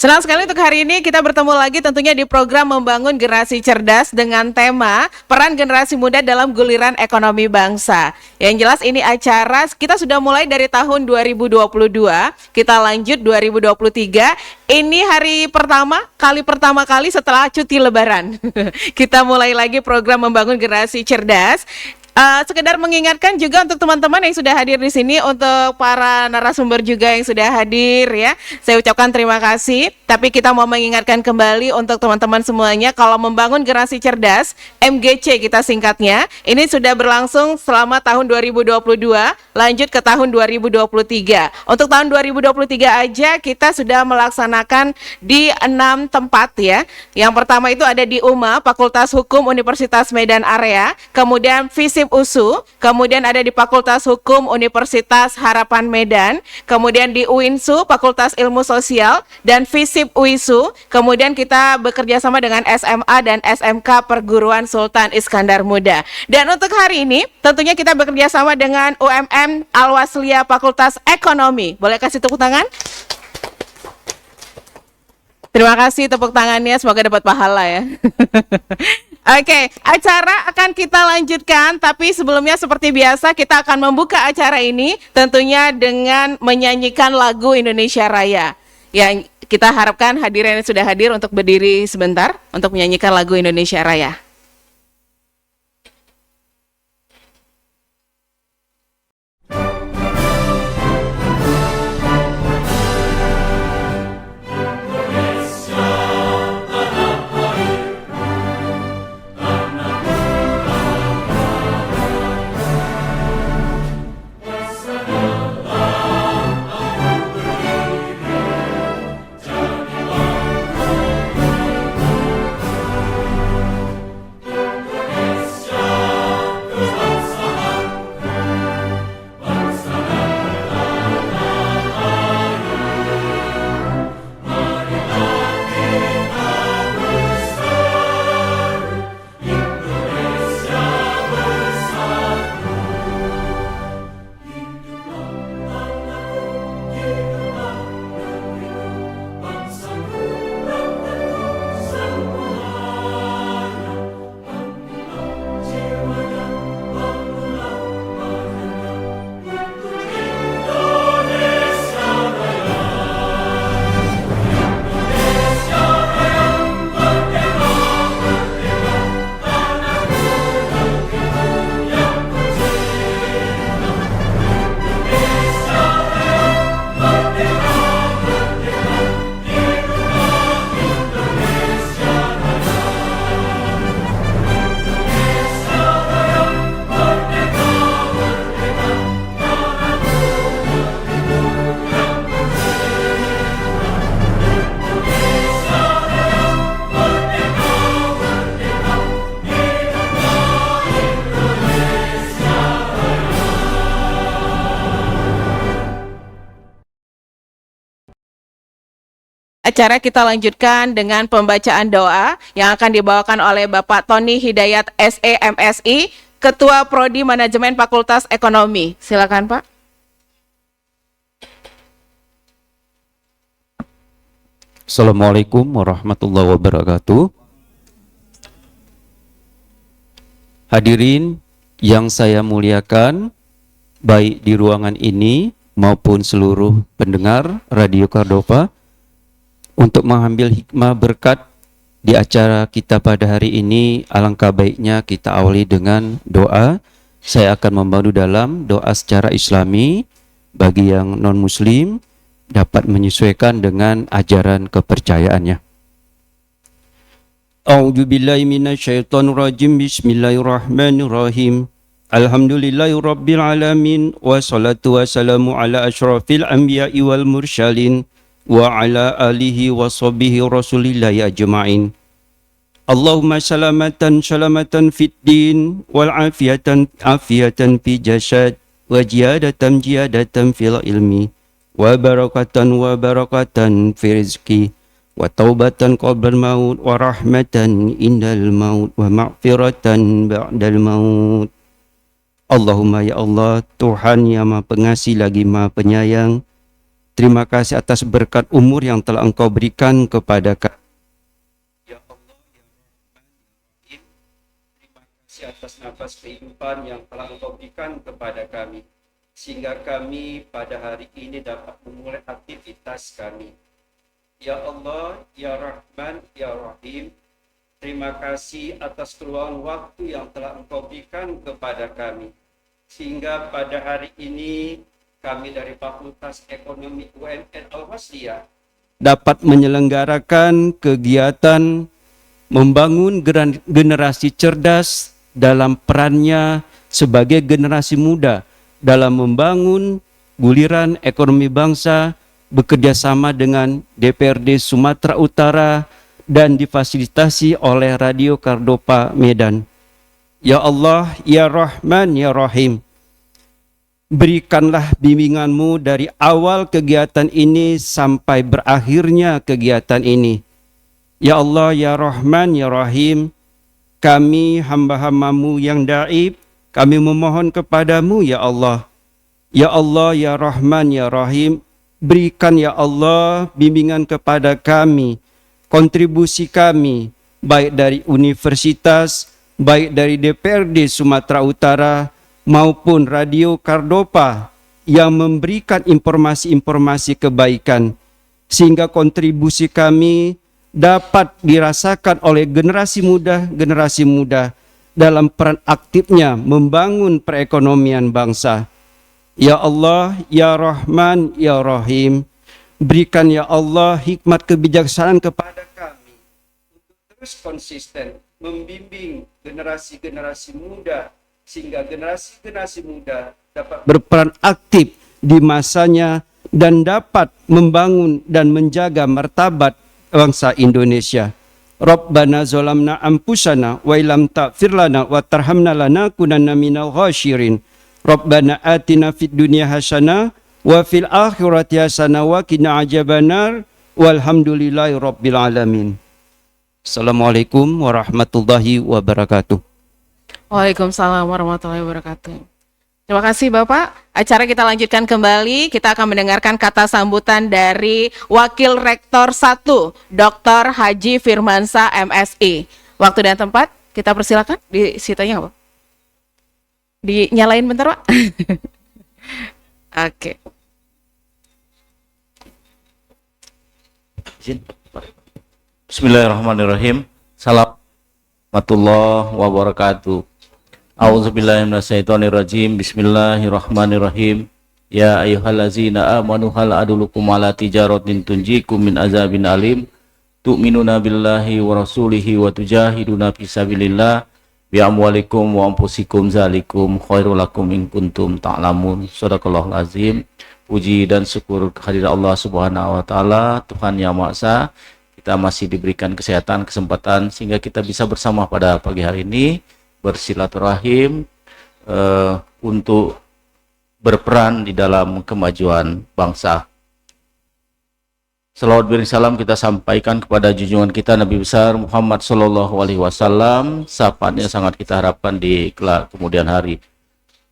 Senang sekali untuk hari ini kita bertemu lagi tentunya di program Membangun Generasi Cerdas dengan tema Peran Generasi Muda dalam Guliran Ekonomi Bangsa. Yang jelas ini acara kita sudah mulai dari tahun 2022, kita lanjut 2023. Ini hari pertama kali setelah cuti Lebaran. Kita mulai lagi program Membangun Generasi Cerdas. Sekedar mengingatkan juga untuk teman-teman yang sudah hadir di sini, untuk para narasumber juga yang sudah hadir ya. Saya ucapkan terima kasih. Tapi kita mau mengingatkan kembali untuk teman-teman semuanya, kalau membangun generasi cerdas, MGC kita singkatnya, ini sudah berlangsung selama tahun 2022, lanjut ke tahun 2023. Untuk tahun 2023 aja kita sudah melaksanakan di 6 tempat ya. Yang pertama itu ada di UMA, Fakultas Hukum Universitas Medan Area, kemudian FISIP USU, kemudian ada di Fakultas Hukum Universitas Harapan Medan, kemudian di UINSU Fakultas Ilmu Sosial, dan FISIP UISU. Kemudian kita bekerja sama dengan SMA dan SMK Perguruan Sultan Iskandar Muda. Dan untuk hari ini tentunya kita bekerja sama dengan UMM Al-Wasliyah Fakultas Ekonomi. Boleh kasih tepuk tangan? Terima kasih tepuk tangannya, semoga dapat pahala ya. Oke, acara akan kita lanjutkan, tapi sebelumnya seperti biasa kita akan membuka acara ini tentunya dengan menyanyikan lagu Indonesia Raya. Yang kita harapkan hadirin yang sudah hadir untuk berdiri sebentar untuk menyanyikan lagu Indonesia Raya. Acara kita lanjutkan dengan pembacaan doa yang akan dibawakan oleh Bapak Tony Hidayat SE MSI, Ketua Prodi Manajemen Fakultas Ekonomi. Silakan Pak. Assalamualaikum warahmatullahi wabarakatuh. Hadirin yang saya muliakan, baik di ruangan ini maupun seluruh pendengar Radio Cordova, untuk mengambil hikmah berkat di acara kita pada hari ini, alangkah baiknya kita awali dengan doa. Saya akan membantu dalam doa secara Islami, bagi yang non-muslim dapat menyesuaikan dengan ajaran kepercayaannya. A'udzubillahi minasyaitonirrajim. Bismillahirrahmanirrahim. Alhamdulillahirabbil alamin, wassalatu wassalamu ala asyrafil anbiya'i wal mursalin wa ala alihi wa sahbihi rasulillahi ajma'in. Allahumma salamatan fid din wal afiyatan fi jasad wa jiyadatan fil ilmi wa barakatan fi rizki wa taubatan qabla maut wa rahmatan indal maut wa maghfiratan ba'dal maut. Allahumma ya Allah, Tuhan yang Maha Pengasih lagi Maha Penyayang, terima kasih atas berkat umur yang telah Engkau berikan kepada kami. Ya Allah, ya Rahman, ya Rahim, terima kasih atas nafas kehidupan yang telah Engkau berikan kepada kami, sehingga kami pada hari ini dapat memulai aktivitas kami. Ya Allah, ya Rahman, ya Rahim, terima kasih atas keluangan waktu yang telah Engkau berikan kepada kami, sehingga pada hari ini kami dari Fakultas Ekonomi UMN Al-Hasdiyah dapat menyelenggarakan kegiatan membangun generasi cerdas dalam perannya sebagai generasi muda dalam membangun guliran ekonomi bangsa, bekerja sama dengan DPRD Sumatera Utara dan difasilitasi oleh Radio Kardopa Medan. Ya Allah, ya Rahman, ya Rahim, berikanlah bimbingan-Mu dari awal kegiatan ini sampai berakhirnya kegiatan ini. Ya Allah, ya Rahman, ya Rahim, kami hamba-hamba-Mu yang daib, kami memohon kepadamu ya Allah. Ya Allah, ya Rahman, ya Rahim, berikan ya Allah bimbingan kepada kami, kontribusi kami, baik dari universitas, baik dari DPRD Sumatera Utara, maupun Radio Kardopa yang memberikan informasi-informasi kebaikan, sehingga kontribusi kami dapat dirasakan oleh generasi muda dalam peran aktifnya membangun perekonomian bangsa. Ya Allah, ya Rahman, ya Rahim, berikan ya Allah hikmat kebijaksanaan kepada kami untuk terus konsisten membimbing generasi-generasi muda, sehingga generasi-generasi muda dapat berperan aktif di masanya dan dapat membangun dan menjaga martabat bangsa Indonesia. Rabbana zalamna anfusana wa illam taghfir lana wa tarhamna lanakunanna minal khasyirin. Rabbana atina fid dunya hasanah wa fil akhirati hasanah wa qina adzabannar walhamdulillahi rabbil alamin. Assalamualaikum warahmatullahi wabarakatuh. Waalaikumsalam warahmatullahi wabarakatuh. Terima kasih Bapak. Acara kita lanjutkan kembali. Kita akan mendengarkan kata sambutan dari Wakil Rektor 1, Dr. Haji Firmansyah MSI. Waktu dan tempat kita persilakan. Di situnya apa? Dinyalain bentar Pak. Oke. Bismillahirrahmanirrahim. Salam warahmatullahi wabarakatuh. A'udzubillahi minasyaitonirrajim. Bismillahirrahmanirrahim. Ya ayyuhallazina amanu hal adullukum ala tijaratin tunjikum min azabin alim tu'minuna billahi wa rasulihi wa tujahiduna fi sabilillah bi amwalikum wa anfusikum zalikum khairul lakum in kuntum ta'lamun. Shadaqallahul azim. Puji dan syukur kehadirat Allah Subhanahu wa taala, Tuhan Yang Maha Esa. Kita masih diberikan kesehatan, kesempatan sehingga kita bisa bersama pada pagi hari ini bersilaturahim untuk berperan di dalam kemajuan bangsa. Salawat beri salam kita sampaikan kepada junjungan kita Nabi besar Muhammad Sallallahu Alaihi Wasallam. Sapaannya sangat kita harapkan di kelak kemudian hari.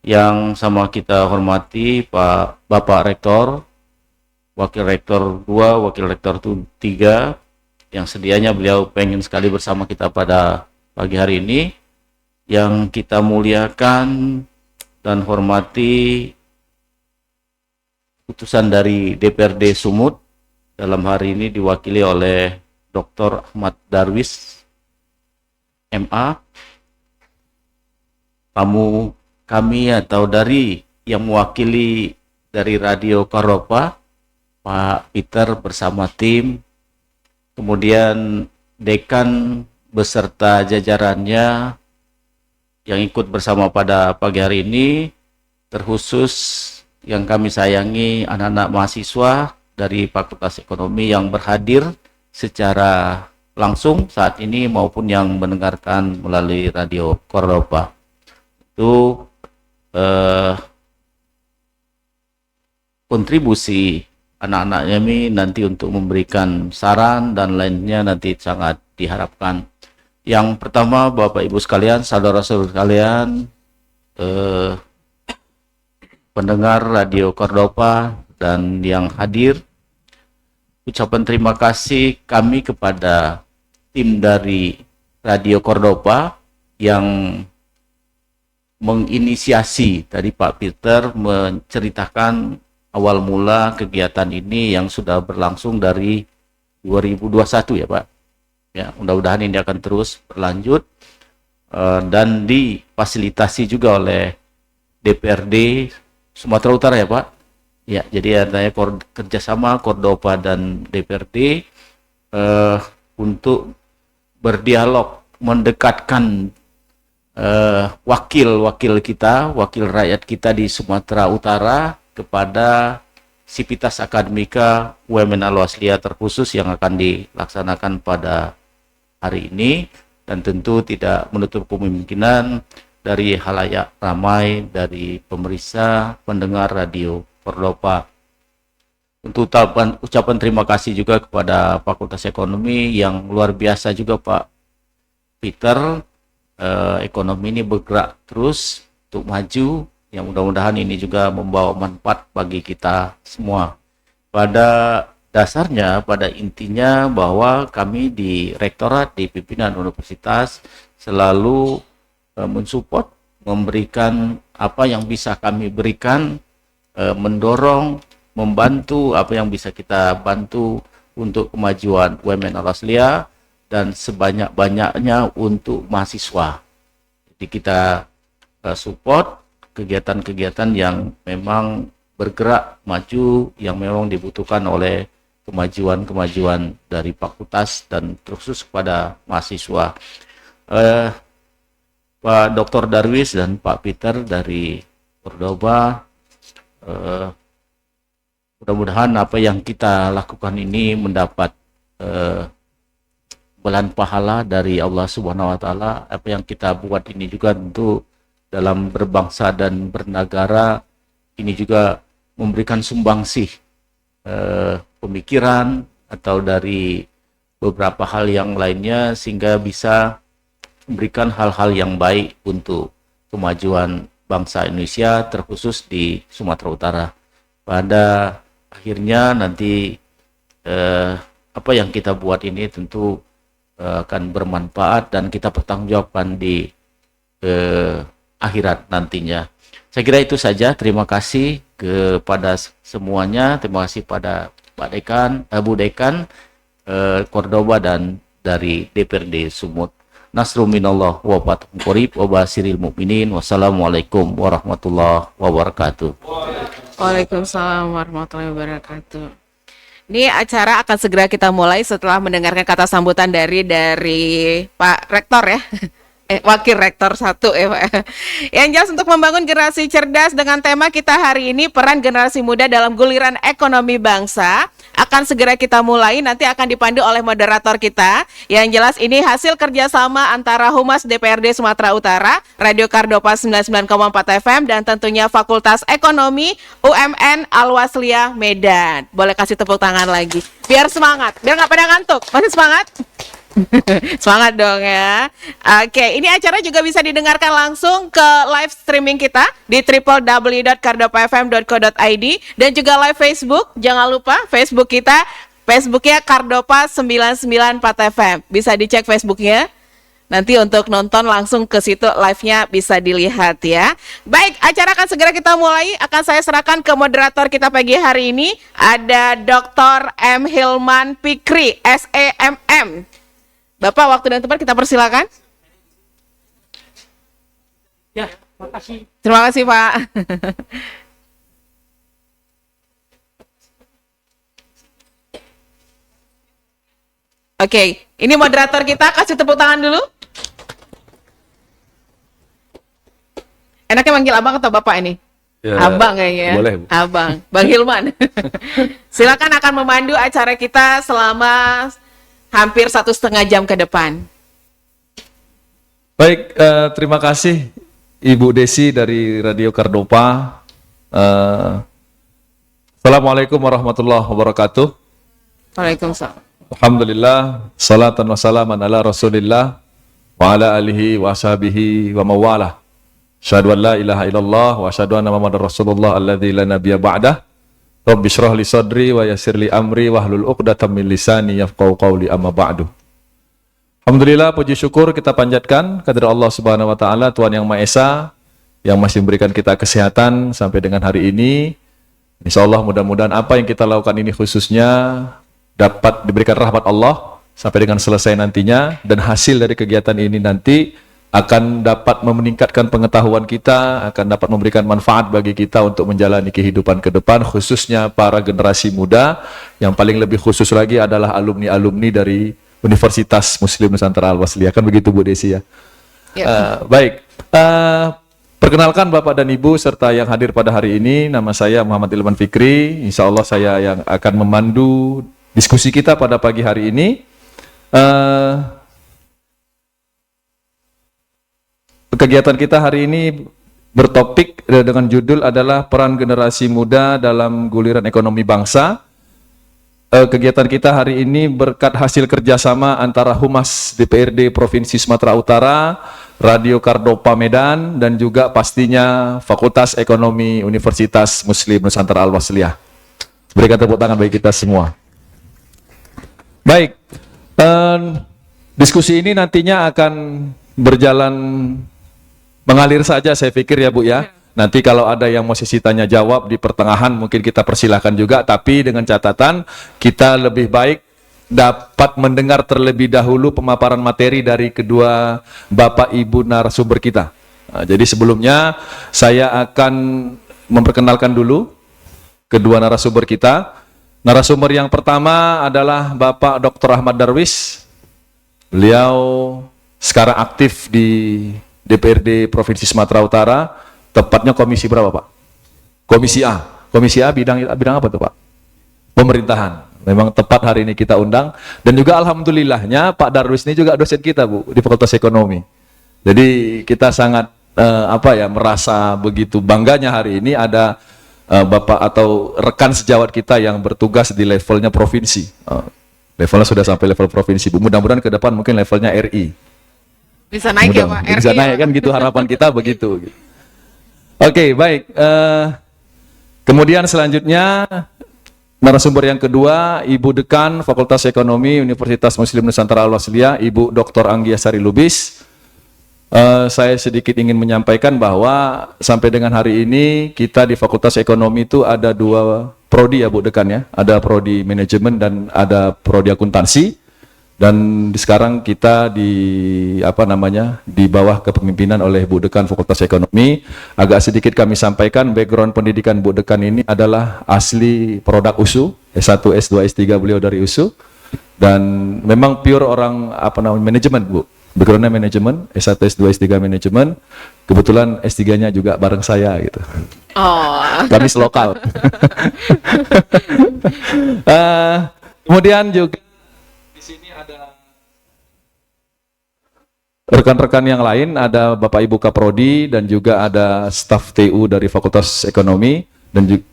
Yang sama kita hormati Pak Bapak Rektor, Wakil Rektor 2, Wakil Rektor 3, yang sedianya beliau pengen sekali bersama kita pada pagi hari ini. Yang kita muliakan dan hormati utusan dari DPRD Sumut, dalam hari ini diwakili oleh Dr. Ahmad Darwis MA, tamu kami atau dari yang mewakili dari Radio Kardopa, Pak Peter bersama tim, kemudian Dekan beserta jajarannya yang ikut bersama pada pagi hari ini, terkhusus yang kami sayangi anak-anak mahasiswa dari Fakultas Ekonomi yang berhadir secara langsung saat ini maupun yang mendengarkan melalui Radio Kardopa. Itu kontribusi anak-anaknya ini nanti untuk memberikan saran dan lainnya nanti sangat diharapkan. Yang pertama, Bapak Ibu sekalian, saudara-saudara sekalian, pendengar Radio Kardopa dan yang hadir. Ucapan terima kasih kami kepada tim dari Radio Cordoba yang menginisiasi dari Pak Peter menceritakan awal mula kegiatan ini yang sudah berlangsung dari 2021 ya Pak. Ya, mudah-mudahan ini akan terus berlanjut dan difasilitasi juga oleh DPRD Sumatera Utara ya Pak. Ya, jadi adanya kerjasama Cordoba dan DPRD untuk berdialog, mendekatkan wakil rakyat kita di Sumatera Utara kepada Sivitas Akademika UMN Al-Wasliyah terkhusus yang akan dilaksanakan pada hari ini, dan tentu tidak menutup kemungkinan dari halayak ramai dari pemirsa pendengar Radio Cordoba. Untuk ucapan terima kasih juga kepada Fakultas Ekonomi yang luar biasa juga Pak Peter. Ekonomi ini bergerak terus untuk maju, yang mudah-mudahan ini juga membawa manfaat bagi kita semua. Pada dasarnya, pada intinya bahwa kami di Rektorat, di pimpinan universitas selalu mensupport, memberikan apa yang bisa kami berikan, mendorong, membantu apa yang bisa kita bantu untuk kemajuan UMN Al-Wasliyah dan sebanyak-banyaknya untuk mahasiswa. Jadi kita support kegiatan-kegiatan yang memang bergerak maju, yang memang dibutuhkan oleh kemajuan-kemajuan dari fakultas dan terkhusus kepada mahasiswa. Pak Dr. Darwis dan Pak Peter dari Cordoba, mudah-mudahan apa yang kita lakukan ini mendapat bulan pahala dari Allah Subhanahu wa taala. Apa yang kita buat ini juga tentu dalam berbangsa dan bernegara ini juga memberikan sumbangsih pemikiran atau dari beberapa hal yang lainnya, sehingga bisa memberikan hal-hal yang baik untuk kemajuan bangsa Indonesia terkhusus di Sumatera Utara. Pada akhirnya nanti apa yang kita buat ini tentu akan bermanfaat dan kita pertanggungjawabkan di akhirat nantinya. Saya kira itu saja. Terima kasih kepada semuanya. Terima kasih pada Pak Dekan, Bu Dekan Cordoba dan dari DPRD Sumut. Nasrul minallah wa fathun qarib wa basiril mu'minin. Wassalamualaikum warahmatullahi wabarakatuh. Waalaikumsalam warahmatullahi wabarakatuh. Ini acara akan segera kita mulai setelah mendengarkan kata sambutan dari Pak Rektor ya. Wakil Rektor 1 ya Pak. Yang jelas untuk membangun generasi cerdas dengan tema kita hari ini, peran generasi muda dalam guliran ekonomi bangsa, akan segera kita mulai, nanti akan dipandu oleh moderator kita. Yang jelas ini hasil kerjasama antara Humas DPRD Sumatera Utara, Radio Cordoba 99,4 FM, dan tentunya Fakultas Ekonomi UMN Al-Wasliyah Medan. Boleh kasih tepuk tangan lagi biar semangat, biar nggak pada ngantuk. Masih semangat? Semangat dong ya. Oke, ini acara juga bisa didengarkan langsung ke live streaming kita di www.cardopafm.co.id dan juga live Facebook. Jangan lupa Facebook kita, Facebooknya Cordoba 994 FM. Bisa dicek Facebooknya. Nanti untuk nonton langsung ke situ live-nya bisa dilihat ya. Baik, acara akan segera kita mulai. Akan saya serahkan ke moderator kita pagi hari ini. Ada Dr. M. Hilman Fikri, SEMM. Bapak, waktu dan tempat kita persilakan. Ya, makasih. Terima kasih Pak. Oke, ini moderator kita, kasih tepuk tangan dulu. Enaknya manggil abang atau bapak ini? Ya, abang kayaknya. boleh, Bu. Abang, Bang Hilman. Silakan akan memandu acara kita selama hampir 1,5 jam ke depan. Baik, terima kasih Ibu Desi dari Radio Cordoba. Assalamualaikum warahmatullahi wabarakatuh. Waalaikumsalam. Alhamdulillah, salatan wa salaman ala rasulillah wa ala alihi wa ashabihi wa mawalah. Asyhadu an la ilaha illallah wa asyhadu anna Muhammadar Rasulullah alladzi la nabiyya ba'dah. Rabbi shrah li sadri wa yassir li amri wahlul 'uqdatam min lisani yafqahu qawli amma ba'du. Alhamdulillah, puji syukur kita panjatkan kehadirat Allah Subhanahu wa taala, Tuhan yang Maha Esa, yang masih memberikan kita kesehatan sampai dengan hari ini. Insyaallah mudah-mudahan apa yang kita lakukan ini khususnya dapat diberikan rahmat Allah sampai dengan selesai nantinya, dan hasil dari kegiatan ini nanti akan dapat meningkatkan pengetahuan kita, akan dapat memberikan manfaat bagi kita untuk menjalani kehidupan ke depan, khususnya para generasi muda, yang paling lebih khusus lagi adalah alumni-alumni dari Universitas Muslim Nusantara Al-Wasliyah. Kan begitu Bu Desi ya? Baik, perkenalkan Bapak dan Ibu serta yang hadir pada hari ini, nama saya Muhammad Ilman Fikri. Insya Allah saya yang akan memandu diskusi kita pada pagi hari ini. Kegiatan kita hari ini bertopik dengan judul adalah peran generasi muda dalam guliran ekonomi bangsa. Kegiatan kita hari ini berkat hasil kerjasama antara Humas DPRD Provinsi Sumatera Utara, Radio Kardopa Medan, dan juga pastinya Fakultas Ekonomi Universitas Muslim Nusantara Al-Wasliyah. Berikan tepuk tangan bagi kita semua. Baik, diskusi ini nantinya akan berjalan mengalir saja, saya pikir ya Bu ya. Nanti kalau ada yang mau sesi tanya jawab di pertengahan mungkin kita persilahkan juga, tapi dengan catatan kita lebih baik dapat mendengar terlebih dahulu pemaparan materi dari kedua Bapak Ibu narasumber kita. Nah, jadi sebelumnya saya akan memperkenalkan dulu kedua narasumber kita. Narasumber yang pertama adalah Bapak Dr. Ahmad Darwis. Beliau sekarang aktif di DPRD Provinsi Sumatera Utara, tepatnya komisi berapa Pak? Komisi A. Komisi A bidang apa tuh Pak? Pemerintahan. Memang tepat hari ini kita undang, dan juga alhamdulillahnya Pak Darwis ini juga dosen kita Bu di Fakultas Ekonomi. Jadi kita sangat merasa begitu bangganya hari ini ada Bapak atau rekan sejawat kita yang bertugas di levelnya provinsi. Levelnya sudah sampai level provinsi Bu. Mudah-mudahan ke depan mungkin levelnya RI. Bisa naik ya Pak? Bisa naik kan gitu, harapan kita begitu. Oke, baik. Kemudian selanjutnya narasumber yang kedua, Ibu Dekan Fakultas Ekonomi Universitas Muslim Nusantara Al-Wasliyah, Ibu Dr. Anggiasari Lubis. Saya sedikit ingin menyampaikan bahwa sampai dengan hari ini kita di Fakultas Ekonomi itu ada dua prodi ya Bu Dekan ya. Ada prodi manajemen dan ada prodi akuntansi. Dan sekarang kita di bawah kepemimpinan oleh Bu Dekan Fakultas Ekonomi. Agak sedikit kami sampaikan background pendidikan Bu Dekan ini adalah asli produk USU, S1, S2, S3 beliau dari USU, dan memang pure orang manajemen Bu. Backgroundnya manajemen, S1, S2, S3 manajemen. Kebetulan S3-nya juga bareng saya gitu. Oh. Kami selokal. Kemudian juga rekan-rekan yang lain, ada Bapak Ibu Kaprodi dan juga ada staf TU dari Fakultas Ekonomi, dan juga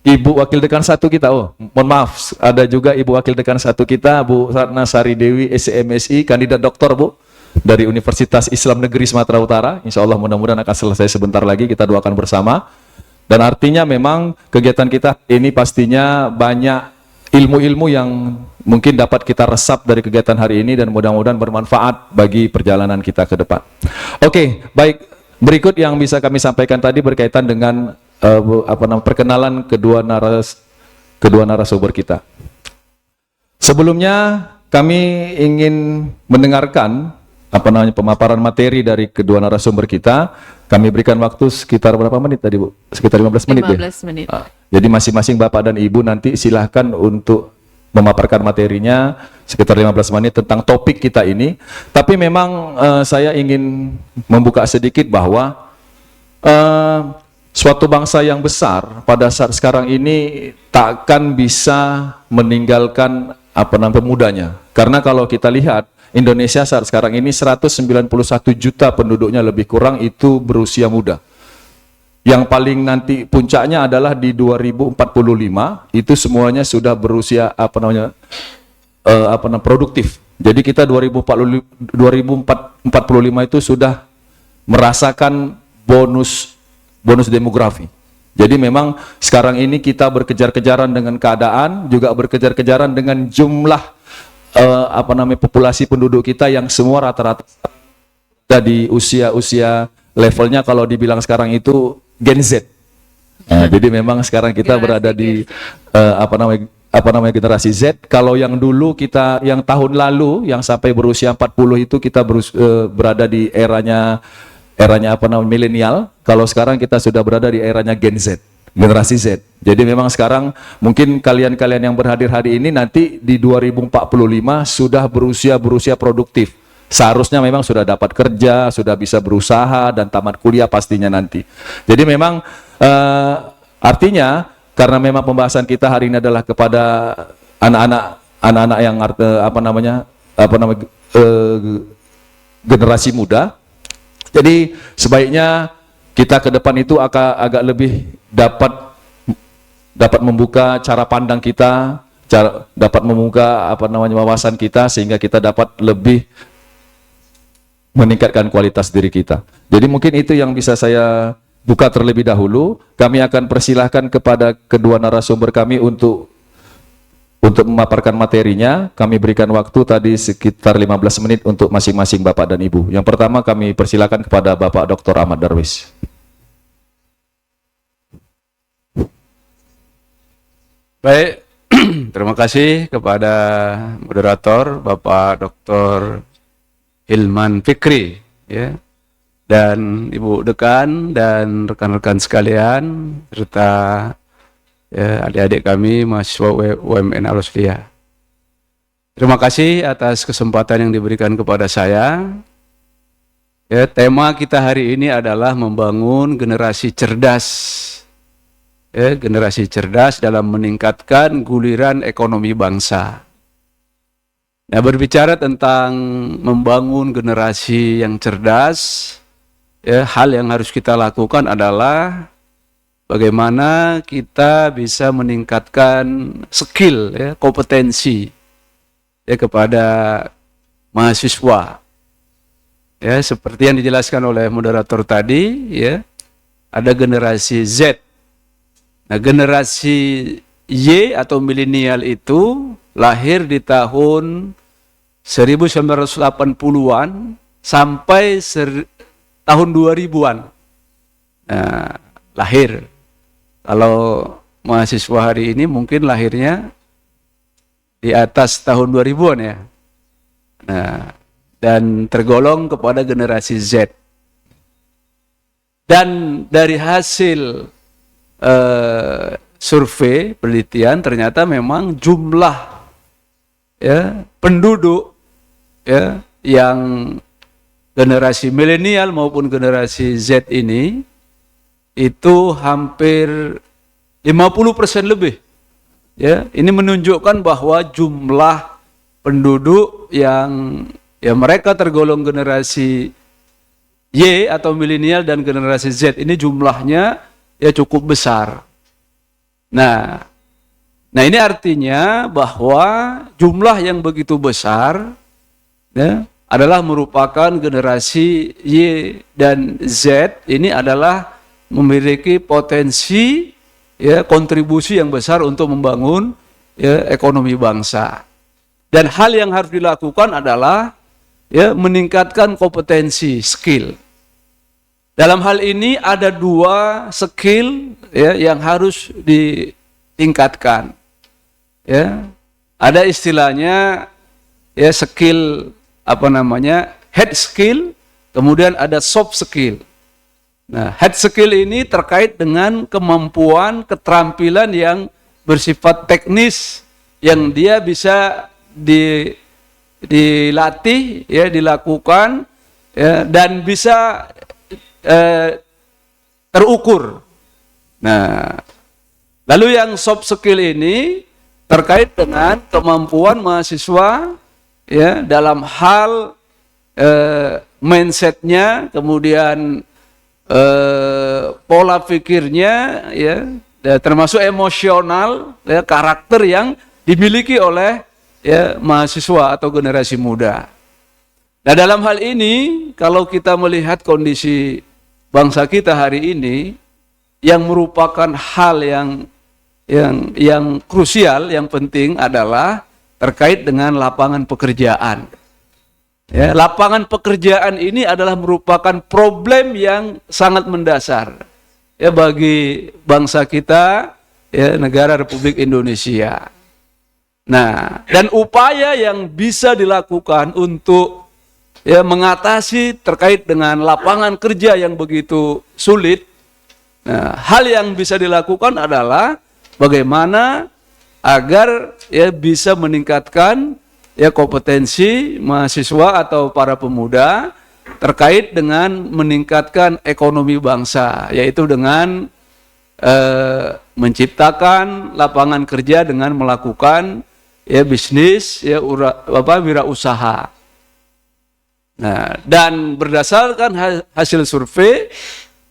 Ibu Wakil Dekan 1 kita. Mohon maaf, ada juga Ibu Wakil Dekan 1 kita, Bu Ratna Sari Dewi, SCMSI, kandidat doktor Bu dari Universitas Islam Negeri Sumatera Utara. Insya Allah mudah-mudahan akan selesai sebentar lagi, kita doakan bersama. Dan artinya memang kegiatan kita ini pastinya banyak ilmu-ilmu yang mungkin dapat kita resap dari kegiatan hari ini, dan mudah-mudahan bermanfaat bagi perjalanan kita ke depan. Oke, baik. Berikut yang bisa kami sampaikan tadi berkaitan dengan perkenalan kedua narasumber kita. Sebelumnya kami ingin mendengarkan pemaparan materi dari kedua narasumber kita. Kami berikan waktu sekitar berapa menit tadi Bu? Sekitar 15 menit 15 menit. Jadi masing-masing Bapak dan Ibu nanti silahkan untuk memaparkan materinya sekitar 15 menit tentang topik kita ini. Tapi memang saya ingin membuka sedikit bahwa suatu bangsa yang besar pada saat sekarang ini takkan bisa meninggalkan pemudanya. Karena kalau kita lihat Indonesia saat sekarang ini 191 juta penduduknya lebih kurang itu berusia muda. Yang paling nanti puncaknya adalah di 2045 itu semuanya sudah berusia produktif. Jadi kita 2045 itu sudah merasakan bonus demografi. Jadi memang sekarang ini kita berkejar-kejaran dengan keadaan, juga berkejar-kejaran dengan jumlah populasi penduduk kita yang semua rata-rata di usia-usia levelnya kalau dibilang sekarang itu Gen Z. Jadi memang sekarang kita berada di generasi Z. Kalau yang dulu kita, yang tahun lalu, yang sampai berusia 40 itu kita berada di eranya milenial. Kalau sekarang kita sudah berada di eranya Gen Z, generasi Z. Jadi memang sekarang mungkin kalian-kalian yang berhadir hari ini nanti di 2045 sudah berusia produktif. Seharusnya memang sudah dapat kerja, sudah bisa berusaha dan tamat kuliah pastinya nanti. Jadi memang artinya karena memang pembahasan kita hari ini adalah kepada anak-anak yang generasi muda. Jadi sebaiknya kita ke depan itu agak lebih dapat membuka cara pandang kita, dapat membuka wawasan kita sehingga kita dapat lebih meningkatkan kualitas diri kita. Jadi mungkin itu yang bisa saya buka terlebih dahulu. Kami akan persilahkan kepada kedua narasumber kami untuk memaparkan materinya. Kami berikan waktu tadi sekitar 15 menit untuk masing-masing Bapak dan Ibu. Yang pertama kami persilakan kepada Bapak Dr. Ahmad Darwis. Baik, terima kasih kepada moderator Bapak Dr. Hilman Fikri, ya, dan Ibu Dekan dan rekan-rekan sekalian serta ya, adik-adik kami mahasiswa UMN Al-Wasliyah. Terima kasih atas kesempatan yang diberikan kepada saya. Ya, tema kita hari ini adalah membangun generasi cerdas. Ya, generasi cerdas dalam meningkatkan guliran ekonomi bangsa. Nah, berbicara tentang membangun generasi yang cerdas, ya, hal yang harus kita lakukan adalah bagaimana kita bisa meningkatkan skill, ya, kompetensi, ya, kepada mahasiswa. Ya, seperti yang dijelaskan oleh moderator tadi, ya, ada generasi Z. Nah, generasi Y atau milenial itu lahir di tahun 1980-an sampai tahun 2000-an. Nah, lahir. Kalau mahasiswa hari ini mungkin lahirnya di atas tahun 2000-an ya. Nah, dan tergolong kepada generasi Z. Dan dari hasil survei penelitian ternyata memang jumlah, ya, penduduk, ya, yang generasi milenial maupun generasi Z ini itu hampir 50% lebih. Ya, ini menunjukkan bahwa jumlah penduduk yang, ya, mereka tergolong generasi Y atau milenial dan generasi Z ini jumlahnya, ya, cukup besar. Nah ini artinya bahwa jumlah yang begitu besar, ya, adalah merupakan generasi Y dan Z ini adalah memiliki potensi, ya, kontribusi yang besar untuk membangun, ya, ekonomi bangsa. Dan hal yang harus dilakukan adalah, ya, meningkatkan kompetensi, skill. Dalam hal ini ada dua skill, ya, yang harus ditingkatkan. Ya, ada istilahnya, ya, skill head skill, kemudian ada soft skill. Nah, head skill ini terkait dengan kemampuan, keterampilan yang bersifat teknis yang dia bisa dilatih, ya, dilakukan, ya, dan bisa terukur. Nah, lalu yang soft skill ini terkait dengan kemampuan mahasiswa, ya, dalam hal mindsetnya, kemudian pola pikirnya, ya, termasuk emosional, ya, karakter yang dimiliki oleh, ya, mahasiswa atau generasi muda. Nah, dalam hal ini kalau kita melihat kondisi bangsa kita hari ini, yang merupakan hal yang krusial, yang penting adalah terkait dengan lapangan pekerjaan. Ya, lapangan pekerjaan ini adalah merupakan problem yang sangat mendasar ya bagi bangsa kita, ya, negara Republik Indonesia. Nah, dan upaya yang bisa dilakukan untuk ya mengatasi terkait dengan lapangan kerja yang begitu sulit. Nah, hal yang bisa dilakukan adalah bagaimana agar ya bisa meningkatkan ya kompetensi mahasiswa atau para pemuda terkait dengan meningkatkan ekonomi bangsa, yaitu dengan menciptakan lapangan kerja dengan melakukan ya bisnis ya wirausaha. Nah, dan berdasarkan hasil survei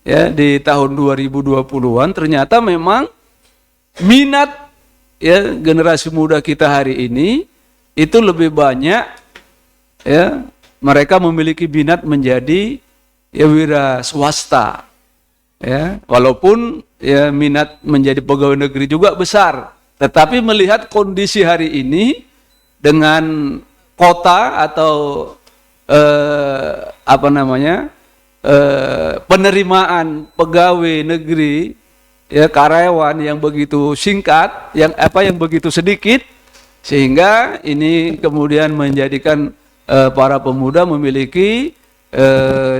ya di tahun 2020-an ternyata memang minat ya generasi muda kita hari ini itu lebih banyak ya mereka memiliki minat menjadi ya wira swasta. Ya, walaupun ya minat menjadi pegawai negeri juga besar, tetapi melihat kondisi hari ini dengan kota atau penerimaan pegawai negeri ya karyawan yang begitu singkat, yang begitu sedikit, sehingga ini kemudian menjadikan para pemuda memiliki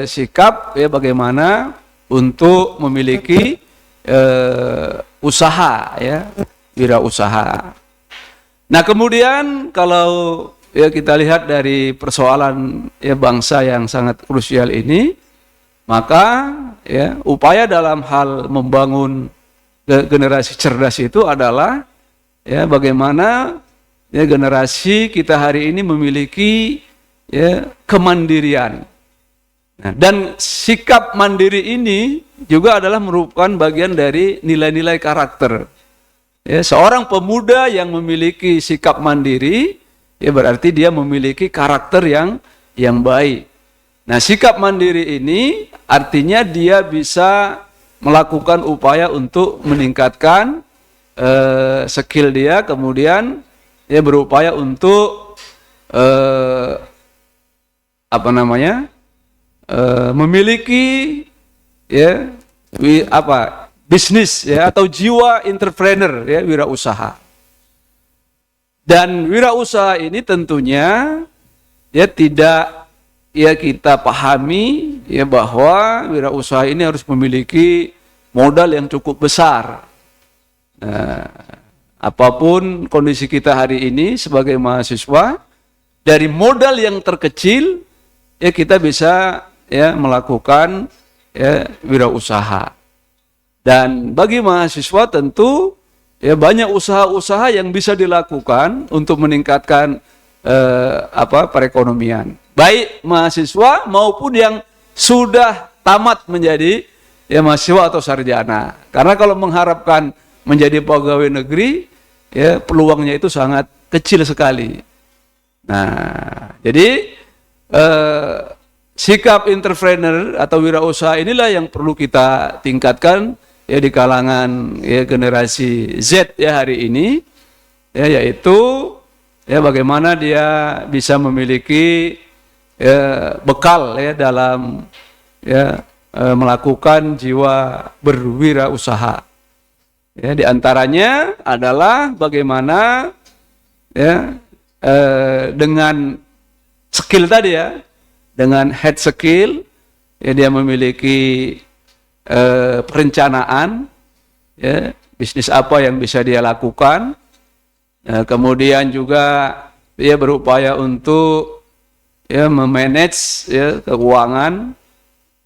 sikap ya bagaimana untuk memiliki usaha ya, wirausaha. Nah, kemudian kalau ya kita lihat dari persoalan ya bangsa yang sangat krusial ini, maka ya upaya dalam hal membangun generasi cerdas itu adalah ya bagaimana ya generasi kita hari ini memiliki ya kemandirian. Nah, dan sikap mandiri ini juga adalah merupakan bagian dari nilai-nilai karakter. Ya, seorang pemuda yang memiliki sikap mandiri, ya berarti dia memiliki karakter yang baik. Nah, sikap mandiri ini artinya dia bisa melakukan upaya untuk meningkatkan skill dia, kemudian dia berupaya untuk memiliki ya bisnis ya atau jiwa entrepreneur ya, wirausaha. Dan wirausaha ini tentunya ya tidak ya kita pahami ya bahwa wirausaha ini harus memiliki modal yang cukup besar. Nah, apapun kondisi kita hari ini sebagai mahasiswa, dari modal yang terkecil ya kita bisa ya melakukan ya wirausaha. Dan bagi mahasiswa tentu ya banyak usaha-usaha yang bisa dilakukan untuk meningkatkan perekonomian. Baik mahasiswa maupun yang sudah tamat menjadi ya mahasiswa atau sarjana. Karena kalau mengharapkan menjadi pegawai negeri ya peluangnya itu sangat kecil sekali. Nah, jadi sikap entrepreneur atau wirausaha inilah yang perlu kita tingkatkan ya di kalangan ya generasi Z ya hari ini, ya yaitu ya bagaimana dia bisa memiliki ya bekal ya dalam ya melakukan jiwa berwirausaha. Ya, di antaranya adalah bagaimana ya dengan skill tadi ya, dengan head skill ya dia memiliki perencanaan ya bisnis apa yang bisa dia lakukan, kemudian juga dia berupaya untuk ya memanage ya keuangan,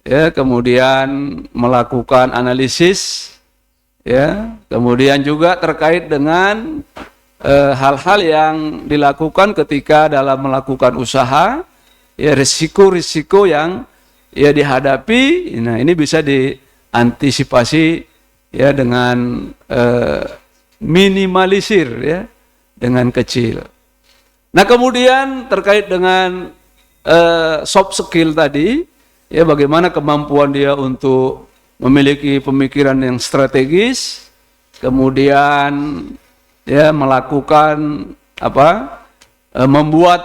ya kemudian melakukan analisis, ya kemudian juga terkait dengan hal-hal yang dilakukan ketika dalam melakukan usaha, ya risiko-risiko yang ya dihadapi. Nah, ini bisa diantisipasi ya dengan minimalisir ya dengan kecil. Nah, kemudian terkait dengan soft skill tadi, ya bagaimana kemampuan dia untuk memiliki pemikiran yang strategis, kemudian ya melakukan membuat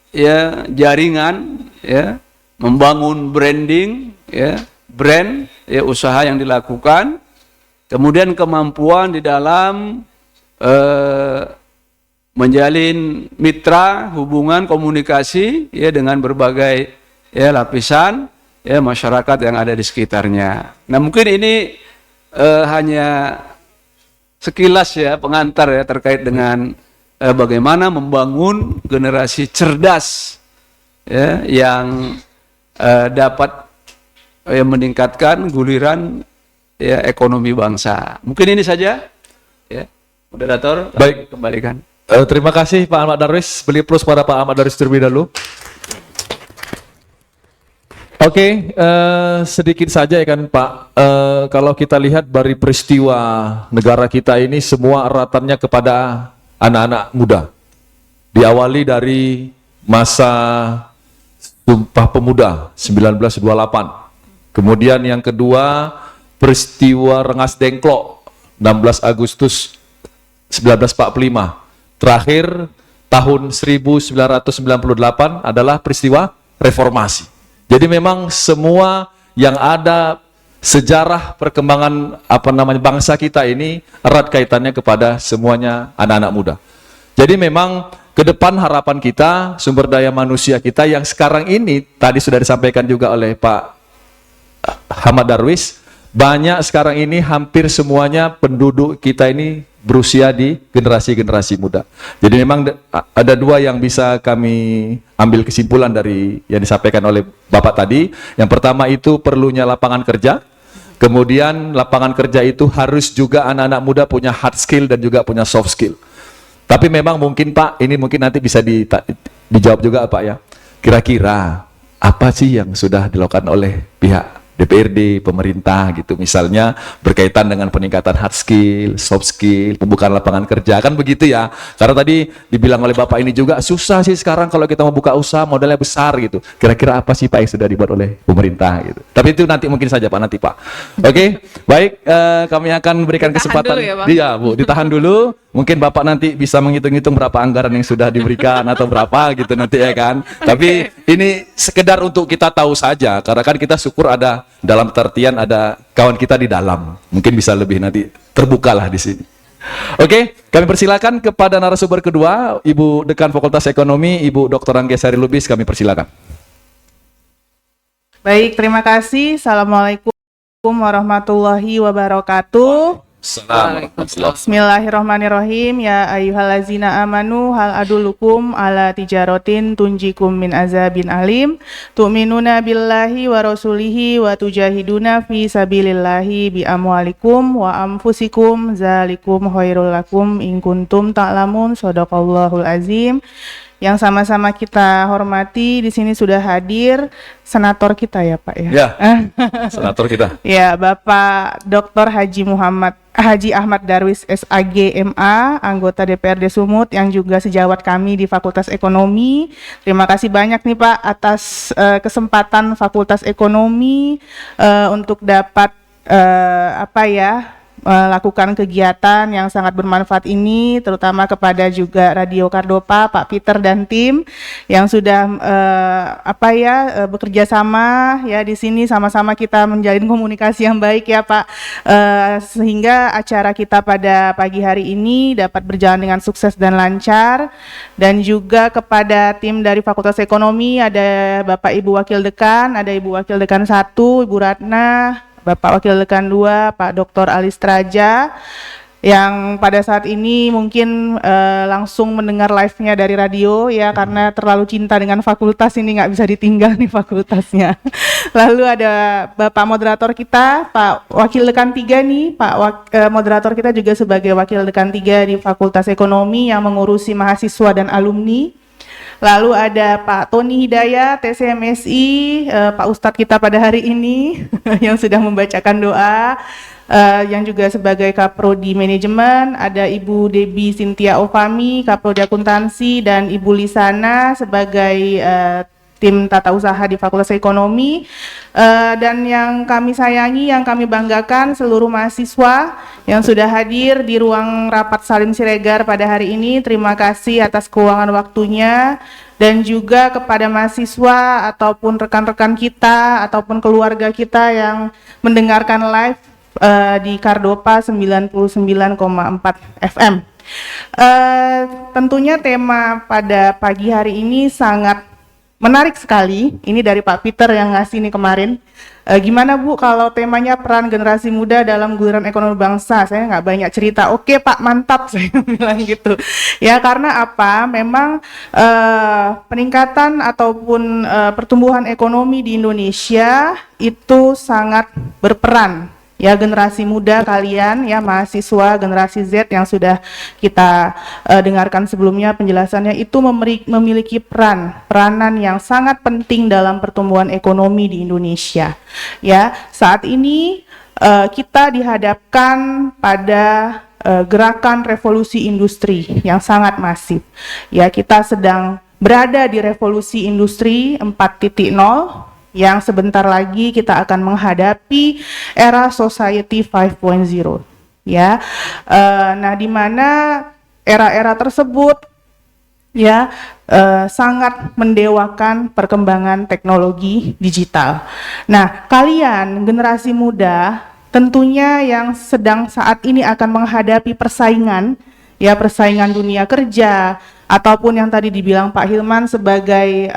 ya jaringan, ya membangun branding, ya brand ya usaha yang dilakukan, kemudian kemampuan di dalam menjalin mitra, hubungan, komunikasi ya dengan berbagai ya lapisan ya masyarakat yang ada di sekitarnya. Nah, mungkin ini hanya sekilas ya pengantar ya terkait dengan bagaimana membangun generasi cerdas ya yang dapat meningkatkan guliran ya ekonomi bangsa. Mungkin ini saja ya. Moderator, Baik. kembalikan. Terima kasih Pak Ahmad Darwis. Beli plus pada Pak Ahmad Darwis terlebih dahulu. Oke, sedikit saja ya kan Pak. Kalau kita lihat dari peristiwa negara kita ini semua eratannya kepada anak-anak muda. Diawali dari masa Sumpah Pemuda 1928. Kemudian yang kedua peristiwa Rengas Dengklok 16 Agustus 1945. Terakhir tahun 1998 adalah peristiwa reformasi. Jadi memang semua yang ada sejarah perkembangan bangsa kita ini erat kaitannya kepada semuanya anak-anak muda. Jadi memang ke depan harapan kita, sumber daya manusia kita yang sekarang ini tadi sudah disampaikan juga oleh Pak Ahmad Darwis, banyak sekarang ini hampir semuanya penduduk kita ini berusia di generasi-generasi muda. Jadi memang ada dua yang bisa kami ambil kesimpulan dari yang disampaikan oleh Bapak tadi. Yang pertama itu perlunya lapangan kerja. Kemudian lapangan kerja itu harus juga anak-anak muda punya hard skill dan juga punya soft skill. Tapi memang mungkin Pak, ini mungkin nanti bisa dijawab juga Pak ya. Kira-kira apa sih yang sudah dilakukan oleh pihak DPRD, pemerintah gitu, misalnya berkaitan dengan peningkatan hard skill, soft skill, pembukaan lapangan kerja, kan begitu ya. Karena tadi dibilang oleh Bapak ini juga, susah sih sekarang kalau kita mau buka usaha, modalnya besar gitu. Kira-kira apa sih Pak yang sudah dibuat oleh pemerintah gitu. Tapi itu nanti mungkin saja Pak, nanti Pak. Oke, baik, kami akan berikan kesempatan. Dulu ya, Bang. Iya Bu, ditahan dulu. Mungkin Bapak nanti bisa menghitung-hitung berapa anggaran yang sudah diberikan atau berapa gitu nanti ya kan. Tapi ini sekedar untuk kita tahu saja, karena kan kita syukur ada dalam artian ada kawan kita di dalam. Mungkin bisa lebih nanti terbukalah di sini. Oke, kami persilakan kepada narasumber kedua, Ibu Dekan Fakultas Ekonomi, Ibu Dr. Anggesari Lubis, kami persilakan. Baik, terima kasih. Assalamualaikum warahmatullahi wabarakatuh. Bismillahirrahmanirrahim. Ya ayyuhallazina amanu hal adulukum ala tijarotin tunjikum min azabin alim tu'minuna billahi wa rasulihi wa tujahiduna fi sabilillahi bi amwalikum wa anfusikum zalikum khairul lakum in kuntum ta'lamun. Shadaqallahul azim. Yang sama-sama kita hormati, di sini sudah hadir senator kita ya Pak ya. Ya, senator kita. Ya, Bapak Dr. Haji Ahmad Darwis SAG MA, anggota DPRD Sumut yang juga sejawat kami di Fakultas Ekonomi. Terima kasih banyak nih Pak atas kesempatan Fakultas Ekonomi untuk dapat melakukan kegiatan yang sangat bermanfaat ini, terutama kepada juga Radio Kardopa, Pak Peter dan tim yang sudah bekerja sama ya di sini, sama-sama kita menjalin komunikasi yang baik ya Pak, sehingga acara kita pada pagi hari ini dapat berjalan dengan sukses dan lancar. Dan juga kepada tim dari Fakultas Ekonomi, ada Bapak Ibu Wakil Dekan, ada Ibu Wakil Dekan 1, Ibu Ratna, Bapak Wakil Dekan 2, Pak Dr. Alistraja, yang pada saat ini mungkin langsung mendengar live-nya dari radio ya, karena terlalu cinta dengan fakultas ini, nggak bisa ditinggal nih fakultasnya. Lalu ada Bapak moderator kita, Pak Wakil Dekan 3 nih, moderator kita juga sebagai Wakil Dekan 3 di Fakultas Ekonomi yang mengurusi mahasiswa dan alumni. Lalu ada Pak Tony Hidayat, TCMSI, Pak Ustadz kita pada hari ini yang sudah membacakan doa, yang juga sebagai Kaprodi Manajemen, ada Ibu Debbie Cynthia Ovami, Kaprodi Akuntansi, dan Ibu Lisana sebagai tim tata usaha di Fakultas Ekonomi, dan yang kami sayangi, yang kami banggakan seluruh mahasiswa yang sudah hadir di ruang rapat Salim Siregar pada hari ini. Terima kasih atas keuangan waktunya, dan juga kepada mahasiswa ataupun rekan-rekan kita ataupun keluarga kita yang mendengarkan live di Kardopa 99,4 FM. Tentunya tema pada pagi hari ini sangat menarik sekali. Ini dari Pak Peter yang ngasih ini kemarin. Gimana Bu kalau temanya peran generasi muda dalam guliran ekonomi bangsa? Saya nggak banyak cerita. Oke Pak, mantap, saya bilang gitu. Ya, karena apa? Memang peningkatan ataupun pertumbuhan ekonomi di Indonesia itu sangat berperan. Ya, generasi muda kalian, ya mahasiswa generasi Z yang sudah kita dengarkan sebelumnya penjelasannya, itu memiliki peranan yang sangat penting dalam pertumbuhan ekonomi di Indonesia. Ya, saat ini kita dihadapkan pada gerakan revolusi industri yang sangat masif. Ya, kita sedang berada di revolusi industri 4.0. yang sebentar lagi kita akan menghadapi era society 5.0, ya. Nah, di mana era-era tersebut ya sangat mendewakan perkembangan teknologi digital. Nah, kalian generasi muda tentunya yang sedang saat ini akan menghadapi persaingan, ya persaingan dunia kerja, ataupun yang tadi dibilang Pak Hilman sebagai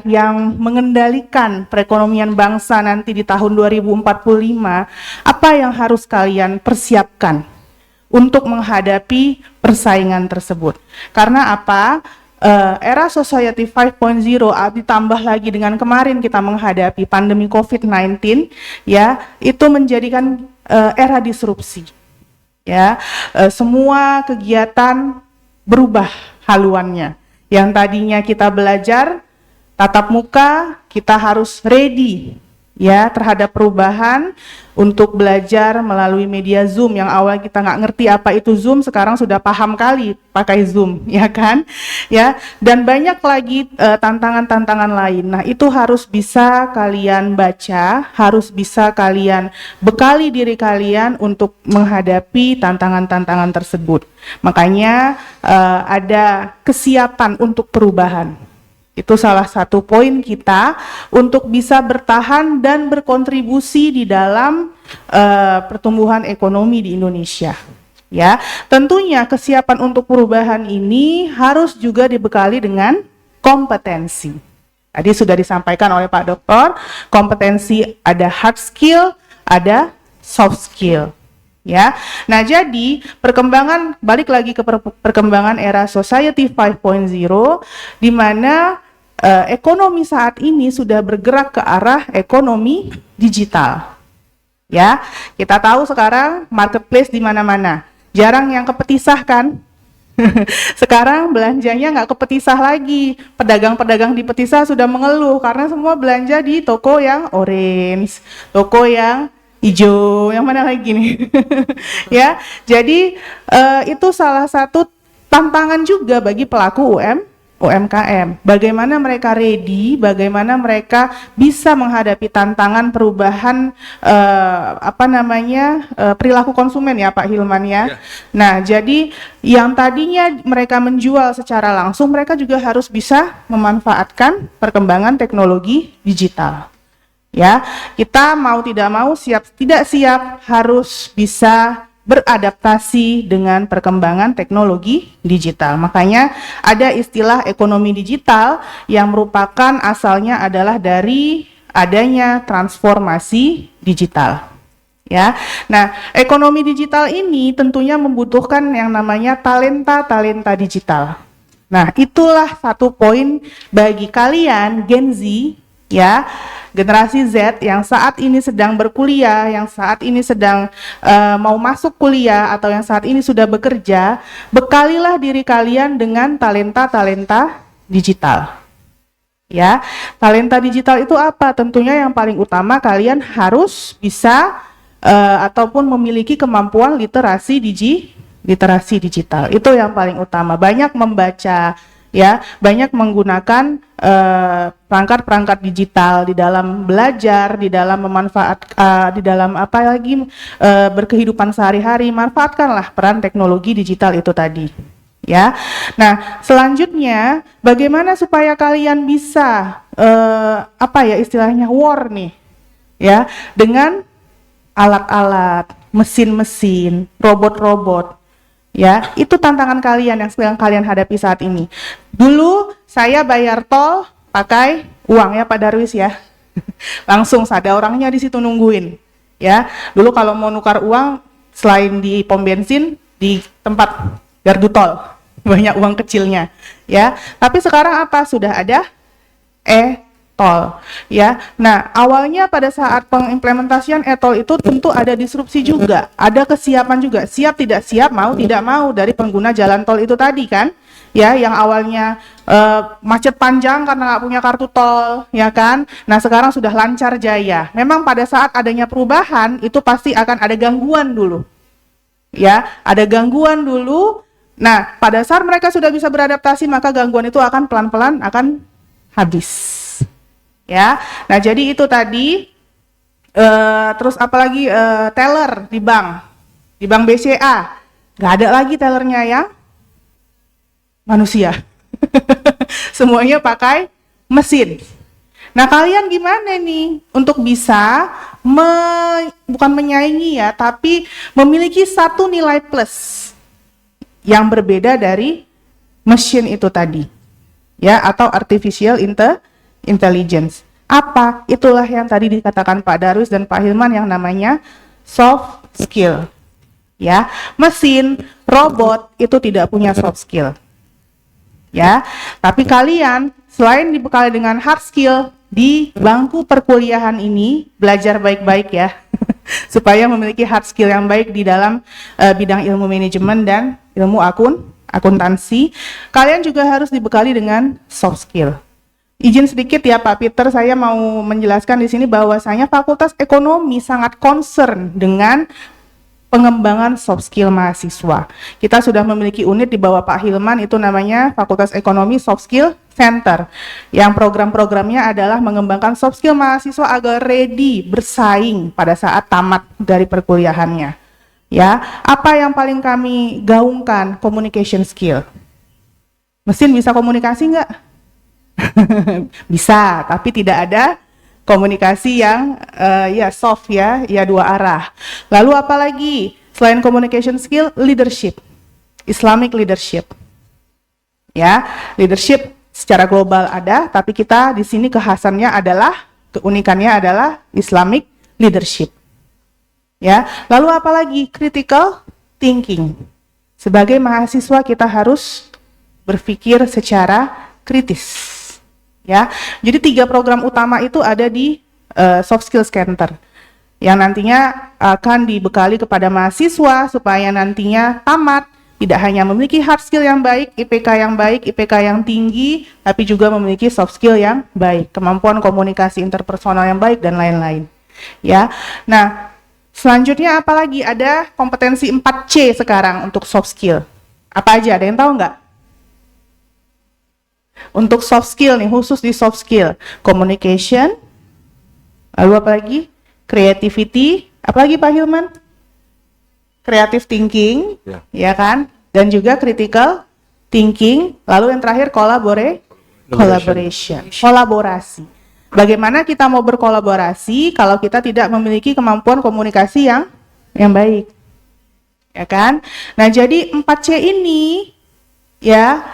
yang mengendalikan perekonomian bangsa nanti di tahun 2045, apa yang harus kalian persiapkan untuk menghadapi persaingan tersebut? Karena apa? Era society 5.0 ditambah lagi dengan kemarin kita menghadapi pandemi COVID-19, ya, itu menjadikan era disrupsi. Ya, semua kegiatan berubah haluannya. Yang tadinya kita belajar tatap muka, kita harus ready ya terhadap perubahan untuk belajar melalui media Zoom. Yang awal kita nggak ngerti apa itu Zoom, sekarang sudah paham kali pakai Zoom, ya kan? Ya, dan banyak lagi tantangan-tantangan lain. Nah, itu harus bisa kalian baca, harus bisa kalian bekali diri kalian untuk menghadapi tantangan-tantangan tersebut. Makanya ada kesiapan untuk perubahan. Itu salah satu poin kita untuk bisa bertahan dan berkontribusi di dalam pertumbuhan ekonomi di Indonesia. Ya, tentunya kesiapan untuk perubahan ini harus juga dibekali dengan kompetensi. Tadi sudah disampaikan oleh Pak Doktor, kompetensi ada hard skill, ada soft skill. Ya, nah jadi perkembangan, balik lagi ke perkembangan era society 5.0, di mana ekonomi saat ini sudah bergerak ke arah ekonomi digital. Ya, kita tahu sekarang marketplace di mana-mana, jarang yang kepetisah kan? Sekarang belanjanya nggak kepetisah lagi. Pedagang-pedagang di petisah sudah mengeluh karena semua belanja di toko yang orange, toko yang hijau, yang mana lagi nih? Ya, jadi itu salah satu tantangan juga bagi pelaku UMKM. Bagaimana mereka ready, bagaimana mereka bisa menghadapi tantangan perubahan perilaku konsumen ya Pak Hilman ya. Nah, jadi yang tadinya mereka menjual secara langsung, mereka juga harus bisa memanfaatkan perkembangan teknologi digital. Ya, kita mau tidak mau, siap tidak siap harus bisa beradaptasi dengan perkembangan teknologi digital. Makanya ada istilah ekonomi digital yang merupakan asalnya adalah dari adanya transformasi digital. Ya, nah ekonomi digital ini tentunya membutuhkan yang namanya talenta digital. Nah, itulah satu poin bagi kalian Gen Z, ya, generasi Z yang saat ini sedang berkuliah, yang saat ini sedang mau masuk kuliah, atau yang saat ini sudah bekerja, bekalilah diri kalian dengan talenta digital. Ya, talenta digital itu apa? Tentunya yang paling utama kalian harus bisa ataupun memiliki kemampuan literasi digital. Itu yang paling utama. Banyak membaca ya, banyak menggunakan perangkat-perangkat digital di dalam belajar, di dalam di dalam berkehidupan sehari-hari. Manfaatkanlah peran teknologi digital itu tadi. Ya, nah selanjutnya bagaimana supaya kalian bisa istilahnya war nih, ya, dengan alat-alat, mesin-mesin, robot-robot, ya, itu tantangan kalian yang sedang kalian hadapi saat ini. Dulu saya bayar tol pakai uang ya Pak Darwis ya, langsung ada orangnya di situ nungguin, ya. Dulu kalau mau nukar uang selain di pom bensin, di tempat gardu tol, banyak uang kecilnya, ya. Tapi sekarang apa? Sudah ada e-tol, ya. Nah, awalnya pada saat pengimplementasian e-tol itu tentu ada disrupsi juga, ada kesiapan juga, siap tidak siap, mau tidak mau dari pengguna jalan tol itu tadi kan, ya, yang awalnya macet panjang karena nggak punya kartu tol, ya kan. Nah, sekarang sudah lancar jaya. Memang pada saat adanya perubahan itu pasti akan ada gangguan dulu, ya, ada gangguan dulu. Nah, pada saat mereka sudah bisa beradaptasi, maka gangguan itu akan pelan-pelan akan habis. Ya, nah jadi itu tadi. Terus apalagi teller di bank BCA, nggak ada lagi tellernya ya, manusia. Semuanya pakai mesin. Nah kalian gimana nih untuk bisa bukan menyaingi ya, tapi memiliki satu nilai plus yang berbeda dari mesin itu tadi, ya, atau artificial intelligence. Apa? Itulah yang tadi dikatakan Pak Darwis dan Pak Hilman yang namanya soft skill. Ya, mesin, robot itu tidak punya soft skill. Ya, tapi kalian selain dibekali dengan hard skill di bangku perkuliahan ini, belajar baik-baik ya, supaya memiliki hard skill yang baik di dalam bidang ilmu manajemen dan ilmu akuntansi. Kalian juga harus dibekali dengan soft skill. Izin sedikit ya Pak Peter, saya mau menjelaskan di sini bahwasanya Fakultas Ekonomi sangat concern dengan pengembangan soft skill mahasiswa. Kita sudah memiliki unit di bawah Pak Hilman, itu namanya Fakultas Ekonomi Soft Skill Center, yang program-programnya adalah mengembangkan soft skill mahasiswa agar ready bersaing pada saat tamat dari perkuliahannya. Ya, apa yang paling kami gaungkan? Communication skill. Mesin bisa komunikasi nggak? Bisa, tapi tidak ada komunikasi yang soft ya dua arah. Lalu apalagi selain communication skill, leadership, Islamic leadership. Ya, leadership secara global ada, tapi kita di sini kekhasannya adalah, keunikannya adalah Islamic leadership. Ya, lalu apalagi critical thinking. Sebagai mahasiswa kita harus berpikir secara kritis. Ya, jadi 3 program utama itu ada di Soft Skills Center yang nantinya akan dibekali kepada mahasiswa supaya nantinya tamat tidak hanya memiliki hard skill yang baik, IPK yang tinggi, tapi juga memiliki soft skill yang baik, kemampuan komunikasi interpersonal yang baik dan lain-lain. Ya, nah selanjutnya apalagi ada kompetensi 4C sekarang untuk soft skill. Apa aja? Ada yang tahu nggak? Untuk soft skill nih, khusus di soft skill, communication, lalu apa lagi? Creativity, apa lagi Pak Hilman? Creative thinking, ya kan? Dan juga critical thinking, lalu yang terakhir collaboration, kolaborasi. Bagaimana kita mau berkolaborasi kalau kita tidak memiliki kemampuan komunikasi yang baik, ya kan? Nah jadi 4C ini ya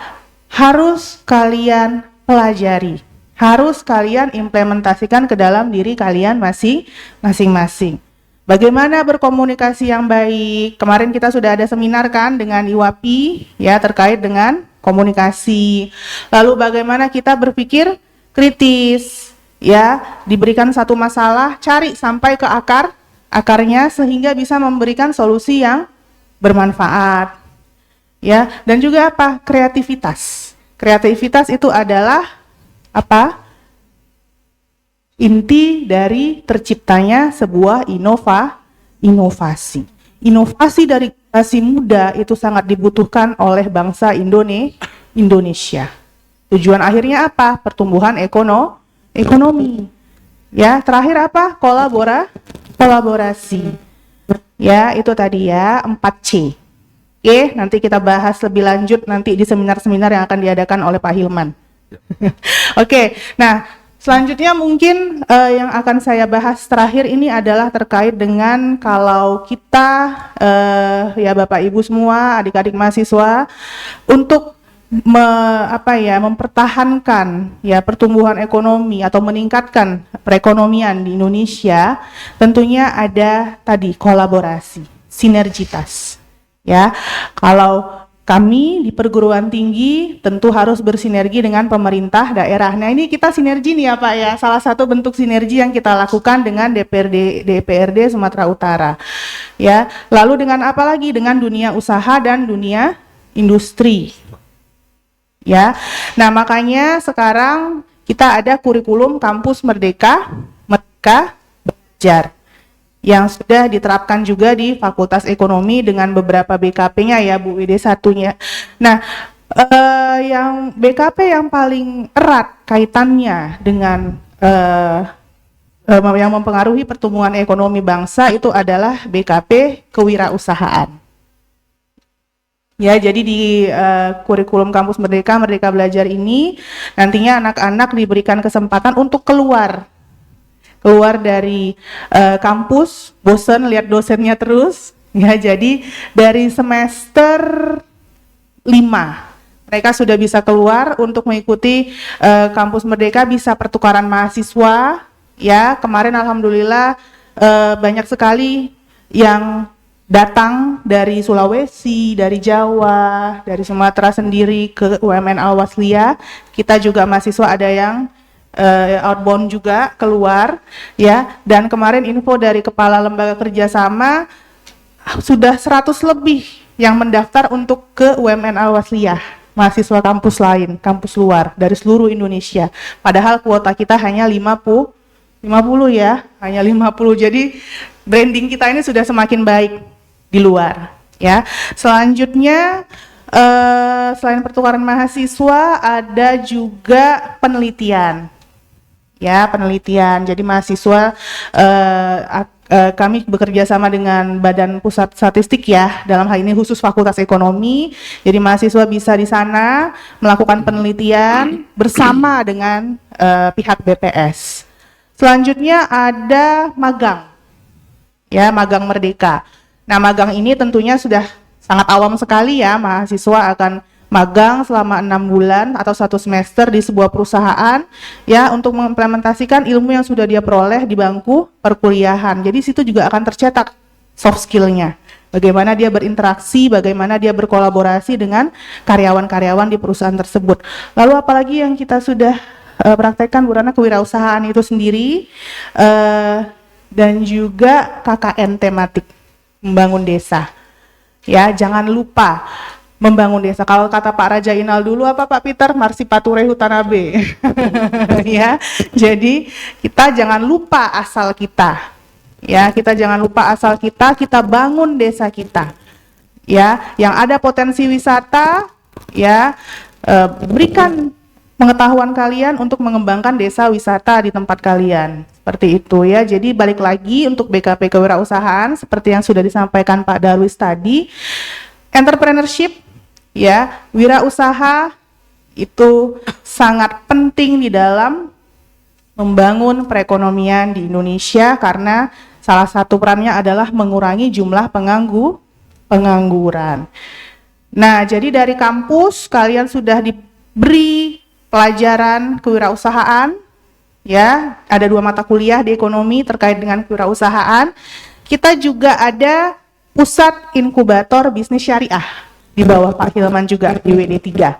harus kalian pelajari, harus kalian implementasikan ke dalam diri kalian masing-masing. Bagaimana berkomunikasi yang baik? Kemarin kita sudah ada seminar kan dengan IWAPI ya terkait dengan komunikasi. Lalu bagaimana kita berpikir kritis ya, diberikan satu masalah, cari sampai ke akarnya sehingga bisa memberikan solusi yang bermanfaat. Ya, dan juga apa? Kreativitas. Kreativitas itu adalah apa? Inti dari terciptanya sebuah inovasi. Inovasi dari generasi muda itu sangat dibutuhkan oleh bangsa Indonesia. Tujuan akhirnya apa? Pertumbuhan ekonomi. Ya, terakhir apa? Kolaborasi. Ya, itu tadi ya, 4C. Oke, nanti kita bahas lebih lanjut nanti di seminar-seminar yang akan diadakan oleh Pak Hilman. Oke, nah selanjutnya mungkin yang akan saya bahas terakhir ini adalah terkait dengan kalau kita ya Bapak Ibu semua, adik-adik mahasiswa untuk mempertahankan ya pertumbuhan ekonomi atau meningkatkan perekonomian di Indonesia, tentunya ada tadi kolaborasi, sinergitas. Ya, kalau kami di perguruan tinggi tentu harus bersinergi dengan pemerintah daerah. Nah, ini kita sinergi nih ya Pak ya. Salah satu bentuk sinergi yang kita lakukan dengan DPRD Sumatera Utara. Ya, lalu dengan apa lagi? Dengan dunia usaha dan dunia industri. Ya. Nah, makanya sekarang kita ada kurikulum Kampus Merdeka Belajar yang sudah diterapkan juga di Fakultas Ekonomi dengan beberapa BKP-nya ya Bu, WD 1-nya. Nah, yang BKP yang paling erat kaitannya dengan yang mempengaruhi pertumbuhan ekonomi bangsa itu adalah BKP kewirausahaan. Ya, jadi di kurikulum Kampus Merdeka Belajar ini nantinya anak-anak diberikan kesempatan untuk keluar dari kampus, bosen lihat dosennya terus, ya. Jadi dari semester 5 mereka sudah bisa keluar untuk mengikuti Kampus Merdeka, bisa pertukaran mahasiswa, ya. Kemarin alhamdulillah banyak sekali yang datang dari Sulawesi, dari Jawa, dari Sumatera sendiri ke UMN Al-Wasliyah. Kita juga mahasiswa ada yang outbound juga keluar, ya. Dan kemarin info dari Kepala Lembaga Kerjasama sudah 100 lebih yang mendaftar untuk ke UMN Al-Wasliyah, mahasiswa kampus lain, kampus luar dari seluruh Indonesia. Padahal kuota kita hanya 50 ya, hanya 50. Jadi branding kita ini sudah semakin baik di luar, ya. Selanjutnya selain pertukaran mahasiswa ada juga penelitian. Ya, penelitian. Jadi mahasiswa kami bekerja sama dengan Badan Pusat Statistik ya, dalam hal ini khusus Fakultas Ekonomi. Jadi mahasiswa bisa di sana melakukan penelitian bersama dengan pihak BPS. Selanjutnya ada magang. Ya, magang merdeka. Nah, magang ini tentunya sudah sangat awam sekali ya, mahasiswa akan magang selama 6 bulan atau 1 semester di sebuah perusahaan ya, untuk mengimplementasikan ilmu yang sudah dia peroleh di bangku perkuliahan. Jadi situ juga akan tercetak soft skill-nya. Bagaimana dia berinteraksi, bagaimana dia berkolaborasi dengan karyawan-karyawan di perusahaan tersebut. Lalu apalagi yang kita sudah praktekkan Bu Rana, kewirausahaan itu sendiri dan juga KKN tematik, membangun desa. Ya, jangan lupa membangun desa. Kalau kata Pak Raja Inal dulu apa Pak Peter, Marsipature Hutanabe. Ya, jadi kita jangan lupa asal kita. Ya, kita jangan lupa asal kita bangun desa kita. Ya, yang ada potensi wisata, ya, berikan pengetahuan kalian untuk mengembangkan desa wisata di tempat kalian. Seperti itu ya. Jadi balik lagi untuk BKP kewirausahaan seperti yang sudah disampaikan Pak Darwis tadi, entrepreneurship ya, wirausaha itu sangat penting di dalam membangun perekonomian di Indonesia karena salah satu perannya adalah mengurangi jumlah pengangguran. Nah, jadi dari kampus kalian sudah diberi pelajaran kewirausahaan, ya, ada 2 mata kuliah di ekonomi terkait dengan kewirausahaan. Kita juga ada pusat inkubator bisnis syariah di bawah Pak Hilman juga di WD 3.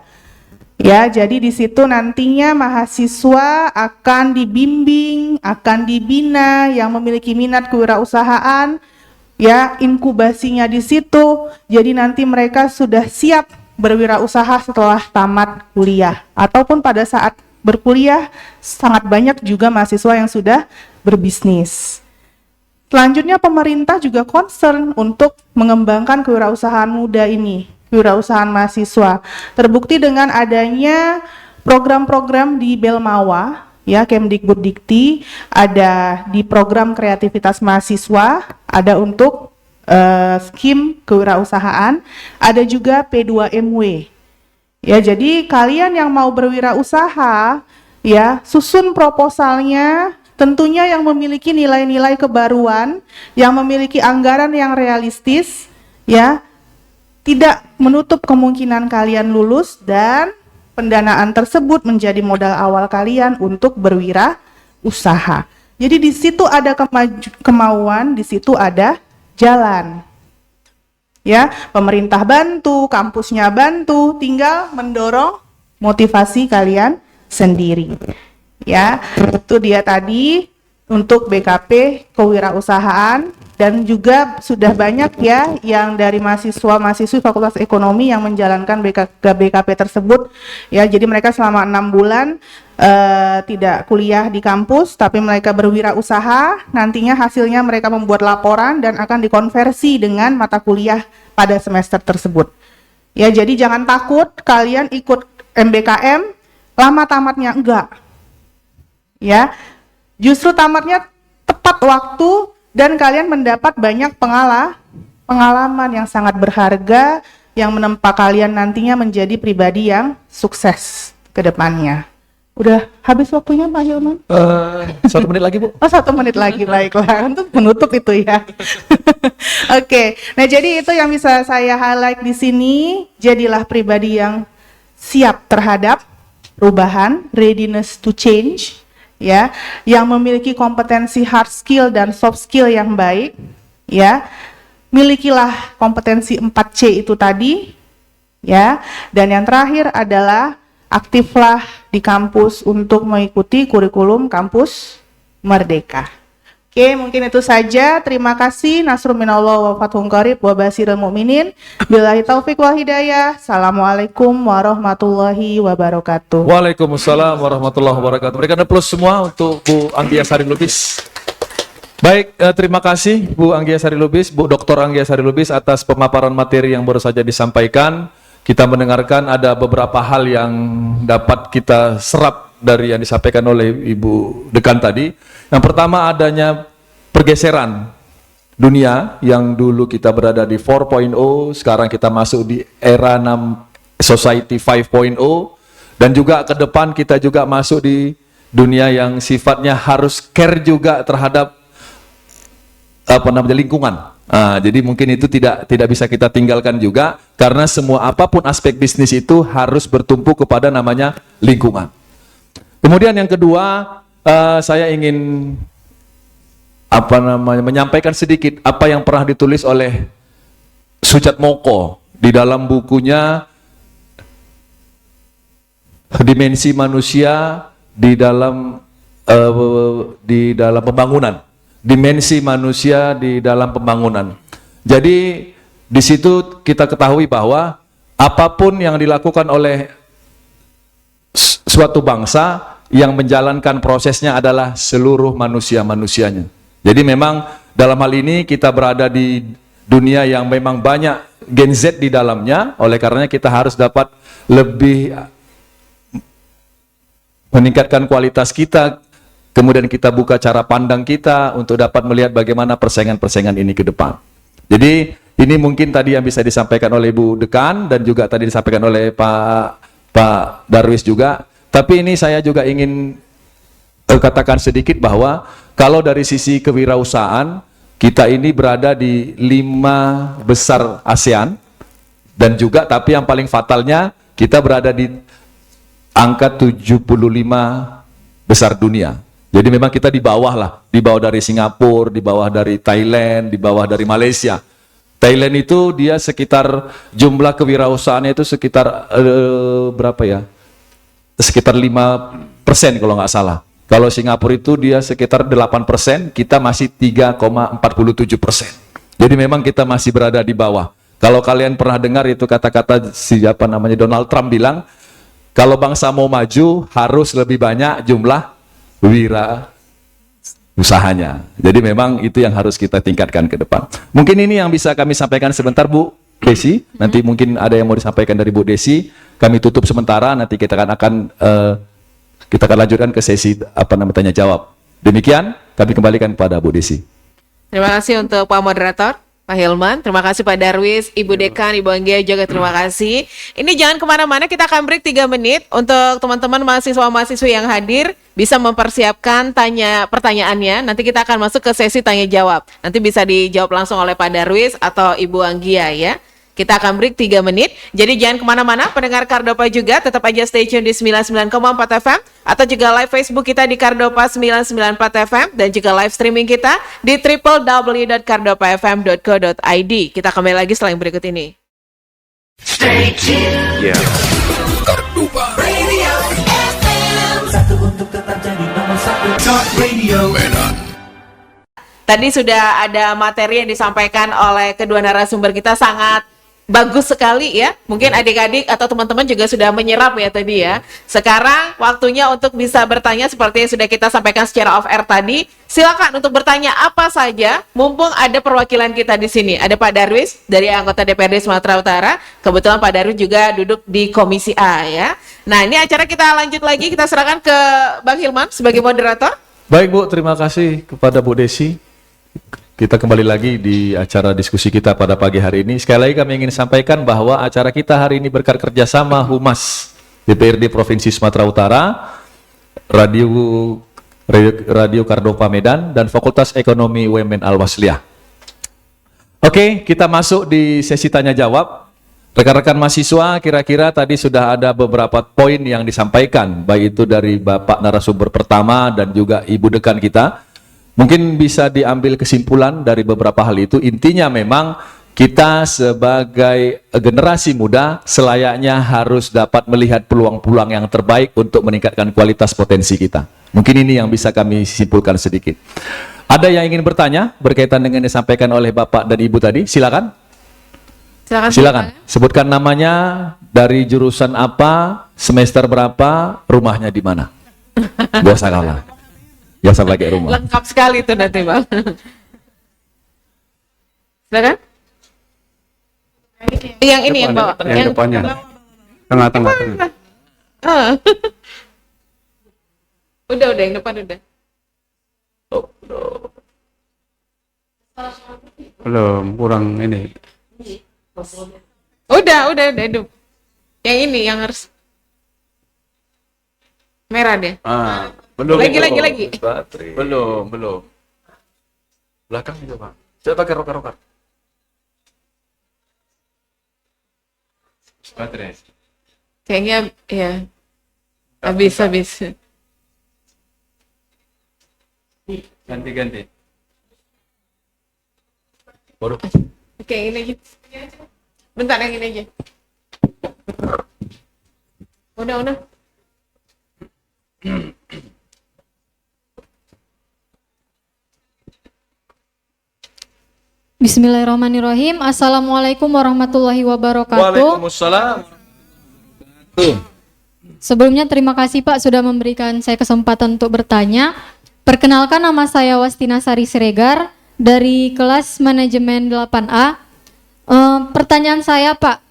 Ya, jadi di situ nantinya mahasiswa akan dibimbing, akan dibina yang memiliki minat kewirausahaan, ya, inkubasinya di situ. Jadi nanti mereka sudah siap berwirausaha setelah tamat kuliah ataupun pada saat berkuliah. Sangat banyak juga mahasiswa yang sudah berbisnis. Selanjutnya pemerintah juga concern untuk mengembangkan kewirausahaan muda ini, kewirausahaan mahasiswa. Terbukti dengan adanya program-program di Belmawa, ya, Kemdikbuddikti, ada di program kreativitas mahasiswa, ada untuk skim kewirausahaan, ada juga P2MW. Ya, jadi kalian yang mau berwirausaha, ya, susun proposalnya, tentunya yang memiliki nilai-nilai kebaruan, yang memiliki anggaran yang realistis, ya, tidak menutup kemungkinan kalian lulus, dan pendanaan tersebut menjadi modal awal kalian untuk berwirausaha. Jadi di situ ada kemauan, di situ ada jalan. Ya, pemerintah bantu, kampusnya bantu, tinggal mendorong motivasi kalian sendiri. Ya, itu dia tadi untuk BKP kewirausahaan, dan juga sudah banyak ya yang dari mahasiswa-mahasiswi Fakultas Ekonomi yang menjalankan BKP tersebut. Ya, jadi mereka selama 6 bulan tidak kuliah di kampus, tapi mereka berwirausaha. Nantinya hasilnya mereka membuat laporan dan akan dikonversi dengan mata kuliah pada semester tersebut. Ya, jadi jangan takut kalian ikut MBKM lama tamatnya, enggak. Ya, justru tamatnya tepat waktu dan kalian mendapat banyak pengalaman yang sangat berharga yang menempa kalian nantinya menjadi pribadi yang sukses ke depannya. Udah habis waktunya Pak Hilman? 1 menit lagi, Bu. Oh, 1 menit lagi, baiklah. Untuk menutup itu ya. Oke, nah jadi itu yang bisa saya highlight di sini. Jadilah pribadi yang siap terhadap perubahan, readiness to change, ya, yang memiliki kompetensi hard skill dan soft skill yang baik, ya. Milikilah kompetensi 4C itu tadi, ya. Dan yang terakhir adalah aktiflah di kampus untuk mengikuti kurikulum kampus Merdeka. Oke, mungkin itu saja. Terima kasih. Nasrun minallah wa fathun qarib wa basirul mu'minin. Billahi taufik wal hidayah. Assalamualaikum warahmatullahi wabarakatuh. Waalaikumsalam warahmatullahi wabarakatuh. Berikan aplaus semua untuk Bu Anggia Sari Lubis. Baik, terima kasih Bu Anggia Sari Lubis, Bu Dr. Anggia Sari Lubis atas pemaparan materi yang baru saja disampaikan. Kita mendengarkan ada beberapa hal yang dapat kita serap dari yang disampaikan oleh Ibu Dekan tadi. Yang pertama, adanya pergeseran dunia yang dulu kita berada di 4.0, sekarang kita masuk di era 6 Society 5.0, dan juga ke depan kita juga masuk di dunia yang sifatnya harus care juga terhadap lingkungan. Jadi mungkin itu tidak bisa kita tinggalkan juga, karena semua apapun aspek bisnis itu harus bertumpu kepada namanya lingkungan. Kemudian yang kedua, saya ingin menyampaikan sedikit apa yang pernah ditulis oleh Sujat Moko di dalam bukunya Dimensi Manusia di dalam pembangunan. Dimensi manusia di dalam pembangunan. Jadi di situ kita ketahui bahwa apapun yang dilakukan oleh suatu bangsa, yang menjalankan prosesnya adalah seluruh manusia-manusianya. Jadi memang dalam hal ini kita berada di dunia yang memang banyak Gen Z di dalamnya, oleh karenanya kita harus dapat lebih meningkatkan kualitas kita. Kemudian kita buka cara pandang kita untuk dapat melihat bagaimana persaingan-persaingan ini ke depan. Jadi ini mungkin tadi yang bisa disampaikan oleh Ibu Dekan dan juga tadi disampaikan oleh Pak Darwis juga. Tapi ini saya juga ingin katakan sedikit bahwa kalau dari sisi kewirausahaan, kita ini berada di 5 besar ASEAN, dan juga tapi yang paling fatalnya kita berada di angka 75 besar dunia. Jadi memang kita di bawah lah, di bawah dari Singapura, di bawah dari Thailand, di bawah dari Malaysia. Thailand itu dia sekitar jumlah kewirausahaannya itu sekitar berapa ya? Sekitar 5% kalau nggak salah. Kalau Singapura itu dia sekitar 8%, kita masih 3,47%. Jadi memang kita masih berada di bawah. Kalau kalian pernah dengar itu kata-kata siapa namanya Donald Trump bilang, kalau bangsa mau maju harus lebih banyak jumlah wira usahanya. Jadi memang itu yang harus kita tingkatkan ke depan. Mungkin ini yang bisa kami sampaikan sebentar, Bu. Desi. Nanti mungkin ada yang mau disampaikan dari Bu Desi. Kami tutup sementara. Nanti kita akan lanjutkan ke sesi tanya jawab. Demikian kami kembalikan kepada Bu Desi. Terima kasih untuk Pak Moderator, Pak Hilman. Terima kasih Pak Darwis, Ibu Dekan, Ibu Anggia juga terima kasih. Ini jangan kemana-mana, kita akan break 3 menit untuk teman-teman mahasiswa-mahasiswa yang hadir bisa mempersiapkan pertanyaannya. Nanti kita akan masuk ke sesi tanya jawab. Nanti bisa dijawab langsung oleh Pak Darwis atau Ibu Anggia ya. Kita akan break 3 menit. Jadi jangan kemana-mana, pendengar Kardopa juga tetap aja stay tune di 99,4 FM atau juga live Facebook kita di Kardopa 994 FM dan juga live streaming kita di www.kardopafm.co.id. Kita kembali lagi setelah yang berikut ini. Stay tuned. Kardopa Radio FM. Satu untuk tetap jadi nomor 1. Talk Radio Medan. Tadi sudah ada materi yang disampaikan oleh kedua narasumber kita, sangat bagus sekali ya. Mungkin adik-adik atau teman-teman juga sudah menyerap ya tadi ya. Sekarang waktunya untuk bisa bertanya seperti yang sudah kita sampaikan secara off air tadi. Silakan untuk bertanya apa saja. Mumpung ada perwakilan kita di sini. Ada Pak Darwis dari anggota DPRD Sumatera Utara. Kebetulan Pak Darwis juga duduk di Komisi A ya. Nah, ini acara kita lanjut lagi. Kita serahkan ke Bang Hilman sebagai moderator. Baik Bu, terima kasih kepada Bu Desi. Kita kembali lagi di acara diskusi kita pada pagi hari ini. Sekali lagi kami ingin sampaikan bahwa acara kita hari ini berkat kerjasama Humas DPRD Provinsi Sumatera Utara, Radio Kardopa Medan, dan Fakultas Ekonomi UMN Al-Wasliyah. Oke, kita masuk di sesi tanya jawab. Rekan-rekan mahasiswa, kira-kira tadi sudah ada beberapa poin yang disampaikan, baik itu dari Bapak narasumber pertama dan juga Ibu Dekan kita. Mungkin bisa diambil kesimpulan dari beberapa hal itu. Intinya memang kita sebagai generasi muda selayaknya harus dapat melihat peluang-peluang yang terbaik untuk meningkatkan kualitas potensi kita. Mungkin ini yang bisa kami simpulkan sedikit. Ada yang ingin bertanya berkaitan dengan yang disampaikan oleh Bapak dan Ibu tadi? Silakan. Silakan. Sebutkan namanya, dari jurusan apa, semester berapa, rumahnya di mana. Gak usah kalah. Ya sampai pakai rumah. Lengkap sekali itu nanti Bang. Silakan. Yang ini yang bawa. Yang depannya. Tengah-tengah. Udah yang depan udah. Belum, kurang ini. Udah hidup. Yang ini yang harus merah deh. Belum. Lagi. Baterai. Belum. Belakang itu, Pak. Coba pakai rocker. Baterai. Kayaknya ya. Habis. Ganti. Baru. Oke, ini aja. Bentar yang ini aja. Udah. Bismillahirrahmanirrahim. Assalamualaikum warahmatullahi wabarakatuh. Waalaikumsalam. Sebelumnya terima kasih Pak sudah memberikan saya kesempatan untuk bertanya. Perkenalkan, nama saya Wastina Sari Siregar dari kelas manajemen 8A. Pertanyaan saya Pak,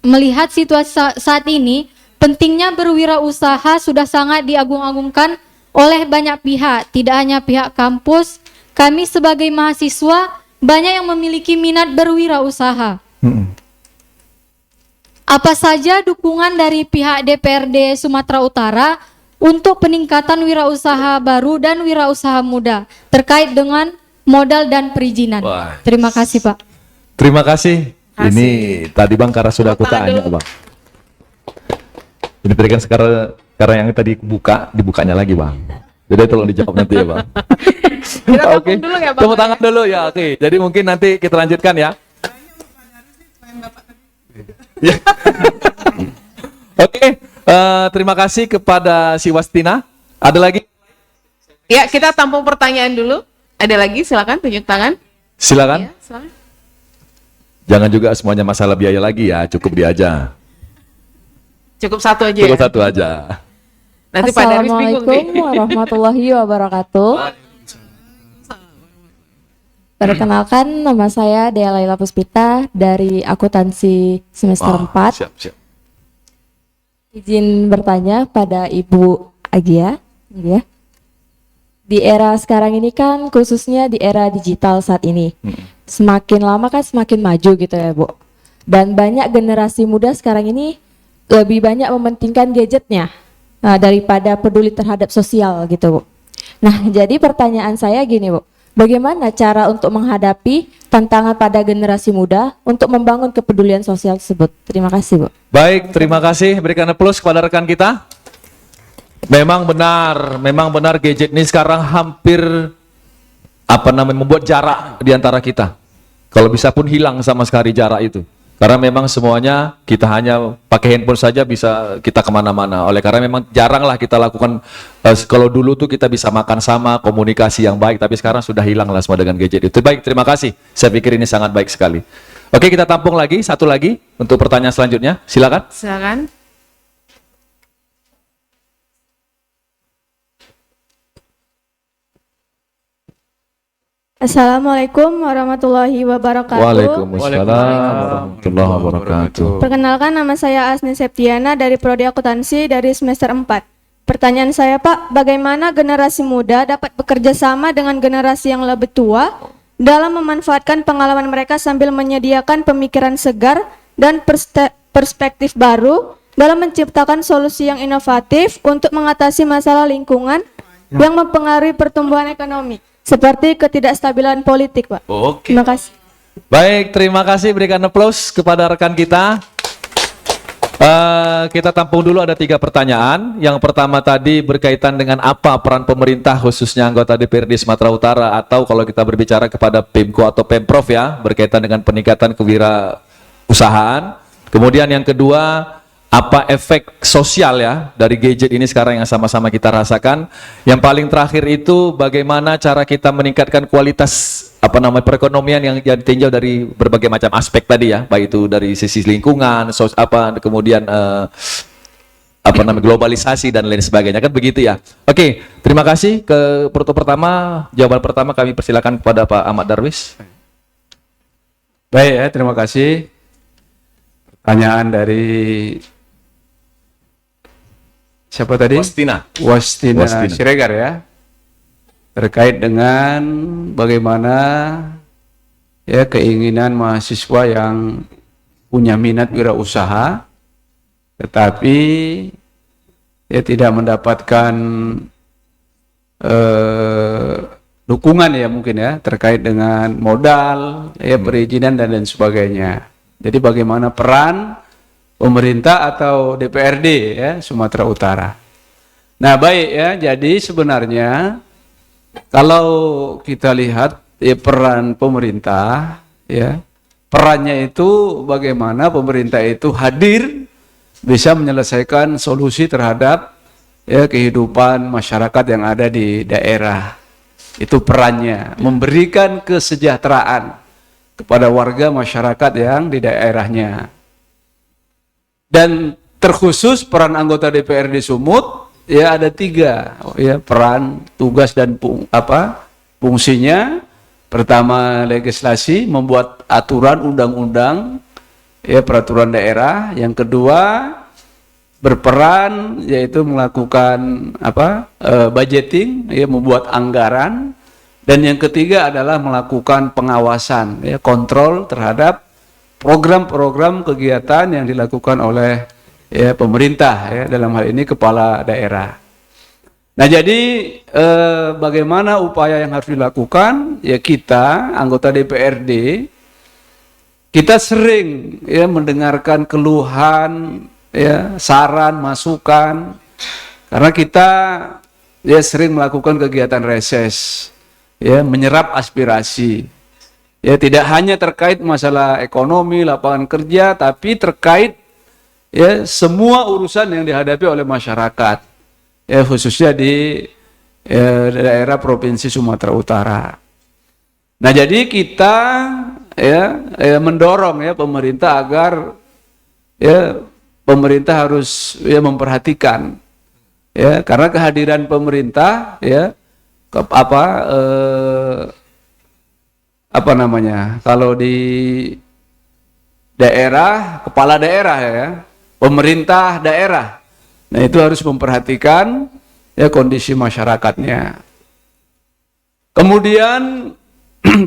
melihat situasi saat ini, pentingnya berwirausaha sudah sangat diagung-agungkan oleh banyak pihak, tidak hanya pihak kampus. Kami sebagai mahasiswa banyak yang memiliki minat berwirausaha. Apa saja dukungan dari pihak DPRD Sumatera Utara untuk peningkatan wirausaha baru dan wirausaha muda terkait dengan modal dan perizinan? Terima kasih Pak. Terima kasih. Ini tadi Bang, karena sudah aku tanya Bang. Ini tadi kan sekarang yang tadi dibukanya lagi Bang. Jadi tolong dijawab nanti ya Bang. Oke. Dulu ya, Bang. Tepuk tangan dulu ya. Oke. Jadi mungkin nanti kita lanjutkan ya. Ya. Oke. Terima kasih kepada si Wastina. Ada lagi? Ya, kita tampung pertanyaan dulu. Ada lagi? Silakan tunjuk tangan. Silakan. Ya, silakan. Jangan juga semuanya masalah biaya lagi ya. Cukup dia aja. Cukup satu aja. Cukup Ya? satu aja. Nanti Pak Darwis bingung Assalamualaikum nih. warahmatullahi wabarakatuh. Perkenalkan, nama saya Dea Laila Puspita dari akuntansi semester 4. Siap. Izin bertanya pada Ibu Agia, ya. Di era sekarang ini kan, khususnya di era digital saat ini, semakin lama kan semakin maju gitu ya, Bu. Dan banyak generasi muda sekarang ini lebih banyak mementingkan gadgetnya daripada peduli terhadap sosial gitu, Bu. Nah, jadi pertanyaan saya gini, Bu. Bagaimana cara untuk menghadapi tantangan pada generasi muda untuk membangun kepedulian sosial tersebut? Terima kasih, Bu. Baik, terima kasih. Berikan plus kepada rekan kita. Memang benar gadget ini sekarang hampir membuat jarak di antara kita. Kalau bisa pun hilang sama sekali jarak itu. Karena memang semuanya kita hanya pakai handphone saja bisa kita kemana-mana. Oleh karena memang jaranglah kita lakukan, kalau dulu tuh kita bisa makan sama, komunikasi yang baik, tapi sekarang sudah hilang lah semua dengan gadget itu. Baik, terima kasih. Saya pikir ini sangat baik sekali. Oke, kita tampung lagi, satu lagi untuk pertanyaan selanjutnya. Silakan. Silakan. Assalamualaikum warahmatullahi wabarakatuh. Waalaikumsalam warahmatullahi wabarakatuh. Perkenalkan, nama saya Asni Septiana dari Prodi Akuntansi dari semester 4. Pertanyaan saya, Pak, bagaimana generasi muda dapat bekerja sama dengan generasi yang lebih tua dalam memanfaatkan pengalaman mereka sambil menyediakan pemikiran segar dan perspektif baru dalam menciptakan solusi yang inovatif untuk mengatasi masalah lingkungan yang mempengaruhi pertumbuhan ekonomi, seperti ketidakstabilan politik, Pak. Oke. Terima kasih. Baik, terima kasih. Berikan aplaus kepada rekan kita. Kita tampung dulu, ada 3 pertanyaan. Yang pertama tadi berkaitan dengan apa peran pemerintah khususnya anggota DPRD Sumatera Utara, atau kalau kita berbicara kepada PEMKO atau Pemprov ya, berkaitan dengan peningkatan kewirausahaan. Kemudian yang kedua, apa efek sosial ya dari gadget ini sekarang yang sama-sama kita rasakan. Yang paling terakhir itu bagaimana cara kita meningkatkan kualitas perekonomian yang ditinjau dari berbagai macam aspek tadi ya, baik itu dari sisi lingkungan, kemudian globalisasi dan lain sebagainya, kan begitu ya. Oke, terima kasih. Jawaban pertama kami persilakan kepada Pak Ahmad Darwis. Baik ya, terima kasih. Pertanyaan dari siapa tadi? Wastina Siregar ya. Terkait dengan bagaimana ya keinginan mahasiswa yang punya minat wirausaha tetapi ya tidak mendapatkan dukungan ya mungkin ya terkait dengan modal, ya perizinan dan lain sebagainya. Jadi bagaimana peran pemerintah atau DPRD ya Sumatera Utara. Nah, baik ya, jadi sebenarnya kalau kita lihat ya peran pemerintah ya, perannya itu bagaimana pemerintah itu hadir bisa menyelesaikan solusi terhadap ya kehidupan masyarakat yang ada di daerah. Itu perannya, memberikan kesejahteraan kepada warga masyarakat yang di daerahnya. Dan terkhusus peran anggota DPRD Sumut ya ada 3 ya peran, tugas dan fungsinya. Pertama, legislasi, membuat aturan undang-undang ya peraturan daerah. Yang kedua, berperan yaitu melakukan budgeting ya, membuat anggaran. Dan yang ketiga adalah melakukan pengawasan ya, kontrol terhadap program-program kegiatan yang dilakukan oleh ya pemerintah ya, dalam hal ini kepala daerah. Nah, jadi bagaimana upaya yang harus dilakukan? Ya, kita anggota DPRD kita sering ya mendengarkan keluhan ya, saran, masukan, karena kita ya sering melakukan kegiatan reses ya, menyerap aspirasi ya, tidak hanya terkait masalah ekonomi, lapangan kerja, tapi terkait ya semua urusan yang dihadapi oleh masyarakat ya, khususnya di daerah Provinsi Sumatera Utara. Nah, jadi kita ya mendorong ya pemerintah agar ya pemerintah harus ya memperhatikan ya, karena kehadiran pemerintah ya apa namanya? Kalau di daerah, kepala daerah ya, pemerintah daerah. Nah, itu harus memperhatikan ya kondisi masyarakatnya. Kemudian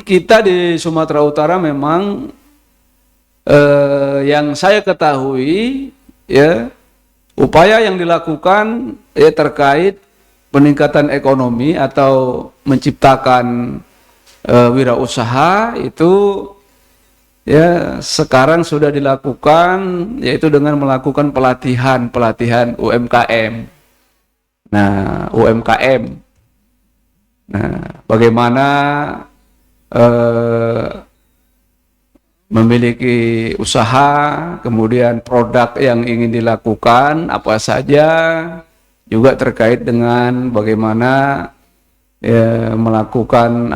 kita di Sumatera Utara memang yang saya ketahui ya, upaya yang dilakukan ya terkait peningkatan ekonomi atau menciptakan wirausaha itu ya sekarang sudah dilakukan, yaitu dengan melakukan pelatihan UMKM. Nah, UMKM. Nah, bagaimana memiliki usaha, kemudian produk yang ingin dilakukan apa saja, juga terkait dengan bagaimana ya, melakukan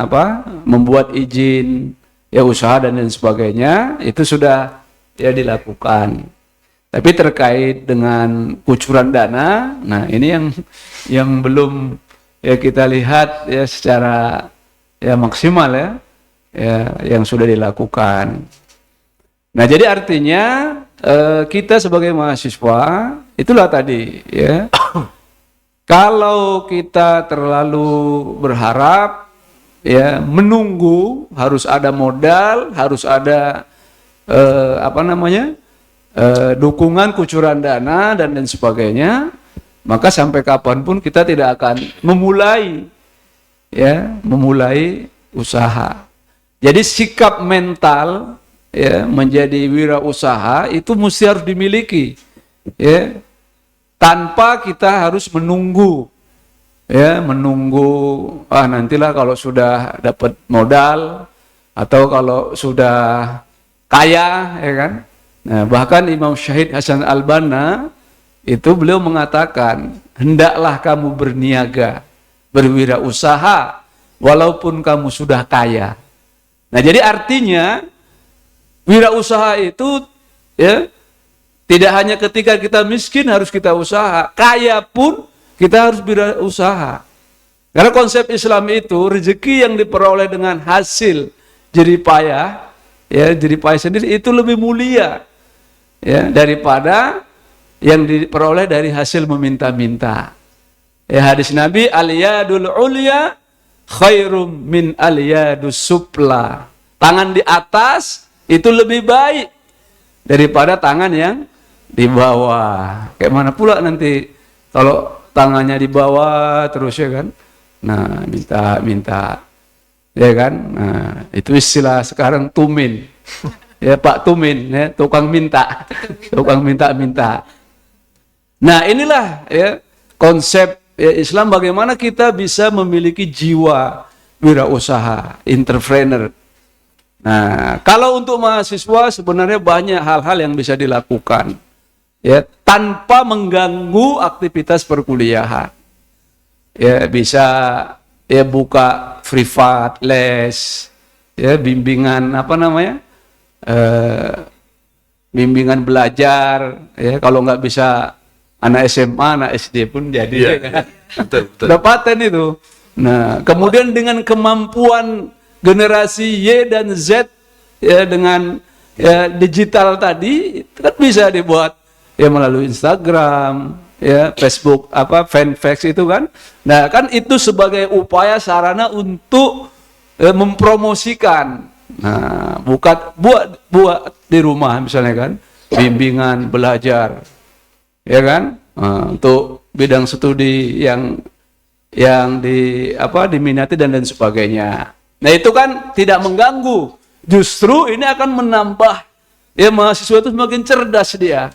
membuat izin ya usaha dan lain sebagainya, itu sudah ya dilakukan. Tapi terkait dengan kucuran dana, nah ini yang belum ya kita lihat ya secara ya maksimal ya yang sudah dilakukan. Nah, jadi artinya kita sebagai mahasiswa itulah tadi ya. Kalau kita terlalu berharap ya menunggu, harus ada modal, harus ada dukungan kucuran dana dan lain sebagainya, maka sampai kapanpun kita tidak akan memulai usaha. Jadi sikap mental ya menjadi wirausaha itu mesti harus dimiliki ya, tanpa kita harus menunggu nantilah kalau sudah dapat modal atau kalau sudah kaya ya kan. Nah, bahkan Imam Syahid Hasan Al-Banna itu beliau mengatakan, hendaklah kamu berniaga, berwirausaha walaupun kamu sudah kaya. Nah, jadi artinya wirausaha itu ya tidak hanya ketika kita miskin harus kita usaha, kaya pun kita harus berusaha. Karena konsep Islam itu rezeki yang diperoleh dengan hasil jerih payah, ya jerih payah sendiri itu lebih mulia ya daripada yang diperoleh dari hasil meminta-minta. Ya hadis Nabi, al-yadul ulya khairum min al-yadus supla. Tangan di atas itu lebih baik daripada tangan yang di bawah. Kayak mana pula nanti kalau tangannya di bawah terus ya kan. Nah, minta ya kan. Nah, itu istilah sekarang tumin. Ya Pak Tumin ya, tukang minta. Tukang minta-minta. Nah, inilah ya konsep ya Islam, bagaimana kita bisa memiliki jiwa wirausaha, entrepreneur. Nah, kalau untuk mahasiswa sebenarnya banyak hal-hal yang bisa dilakukan ya tanpa mengganggu aktivitas perkuliahan. Ya bisa ya buka privat les, ya bimbingan bimbingan belajar ya, kalau nggak bisa anak SMA, anak SD pun jadi ya kan. Betul. Dapatan itu. Nah, kemudian dengan kemampuan generasi Y dan Z ya dengan ya, digital tadi itu kan bisa dibuat ya melalui Instagram, ya Facebook fanpage itu kan. Nah, kan itu sebagai upaya sarana untuk mempromosikan. Nah, buat di rumah misalnya kan, bimbingan belajar. Ya kan? Untuk bidang studi yang diminati dan lain sebagainya. Nah, itu kan tidak mengganggu. Justru ini akan menambah ya mahasiswa itu semakin cerdas dia.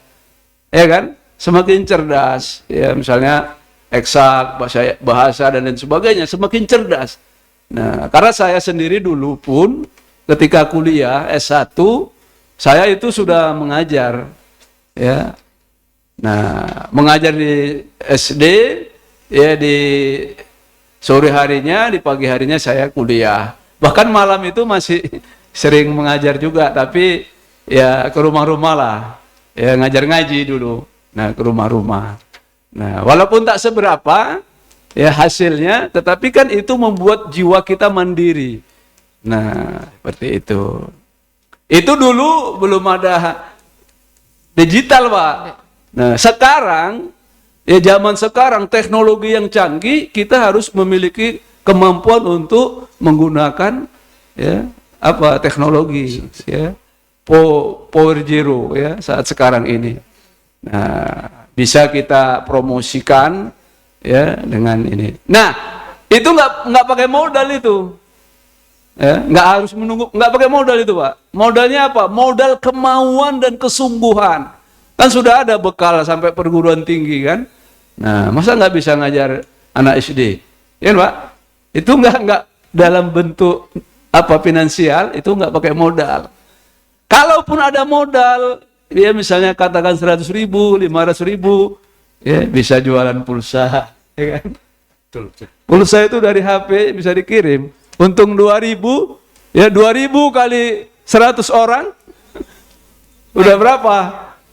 Ya kan? Semakin cerdas. Ya misalnya eksak, bahasa dan lain sebagainya semakin cerdas. Nah, karena saya sendiri dulu pun ketika kuliah S1 saya itu sudah mengajar. Ya. Nah, mengajar di SD ya di sore harinya, di pagi harinya saya kuliah. Bahkan malam itu masih sering mengajar juga, tapi ya ke rumah-rumah lah. Ya ngajar ngaji dulu. Nah, ke rumah-rumah. Nah, walaupun tak seberapa ya hasilnya, tetapi kan itu membuat jiwa kita mandiri. Nah, seperti itu. Itu dulu belum ada digital, Pak. Nah, sekarang, ya zaman sekarang teknologi yang canggih, kita harus memiliki kemampuan untuk menggunakan ya teknologi ya. Power Zero ya saat sekarang ini. Nah, bisa kita promosikan ya dengan ini. Nah, itu nggak pakai modal itu. Ya, nggak harus menunggu, nggak pakai modal itu, Pak. Modalnya apa? Modal kemauan dan kesungguhan. Kan sudah ada bekal sampai perguruan tinggi kan. Nah, masa nggak bisa ngajar anak SD? Ya, Pak. Itu nggak dalam bentuk finansial, itu nggak pakai modal. Kalaupun ada modal, ya misalnya katakan 100.000, 500.000, ya bisa jualan pulsa, ya kan? Pulsa itu dari HP bisa dikirim. Untung 2.000, ya 2.000 kali 100 orang, udah berapa?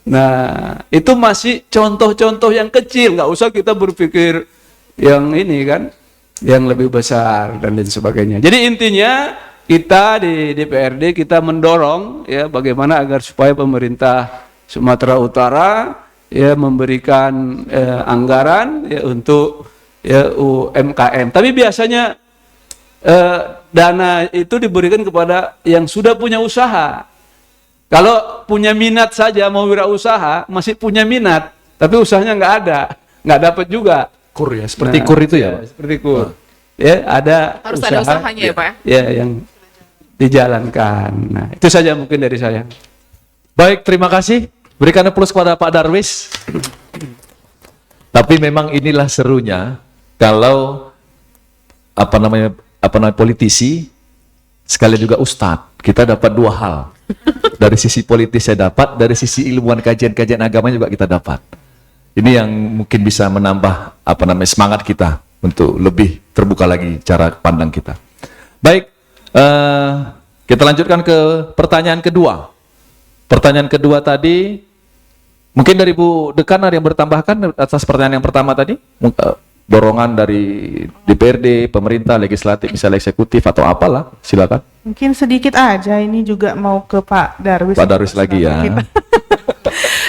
Nah, itu masih contoh-contoh yang kecil, nggak usah kita berpikir yang ini kan, yang lebih besar dan lain sebagainya. Jadi intinya kita di DPRD kita mendorong ya bagaimana agar supaya pemerintah Sumatera Utara ya memberikan anggaran ya untuk ya UMKM. Tapi biasanya dana itu diberikan kepada yang sudah punya usaha. Kalau punya minat saja mau wirausaha, masih punya minat, tapi usahanya nggak dapat juga. Kur ya, seperti kur itu ya, Pak? Seperti kur. Ya, ada Harus usaha, ada usahanya ya, Pak ya? Ya, yang dijalankan. Nah, itu saja mungkin dari saya. Baik, terima kasih. Berikan aplaus kepada Pak Darwis. Tapi memang inilah serunya kalau politisi sekali juga ustadz. Kita dapat dua hal. Dari sisi politis saya dapat, dari sisi ilmuwan kajian-kajian agama juga kita dapat. Ini yang mungkin bisa menambah semangat kita untuk lebih terbuka lagi cara pandang kita. Baik, kita lanjutkan ke pertanyaan kedua. Pertanyaan kedua tadi, mungkin dari Bu Dekan ada yang bertambahkan atas pertanyaan yang pertama tadi? Dorongan dari DPRD, pemerintah, legislatif, misalnya eksekutif atau apalah, silakan. Mungkin sedikit aja, ini juga mau ke Pak Darwis. Pak Darwis lagi ya.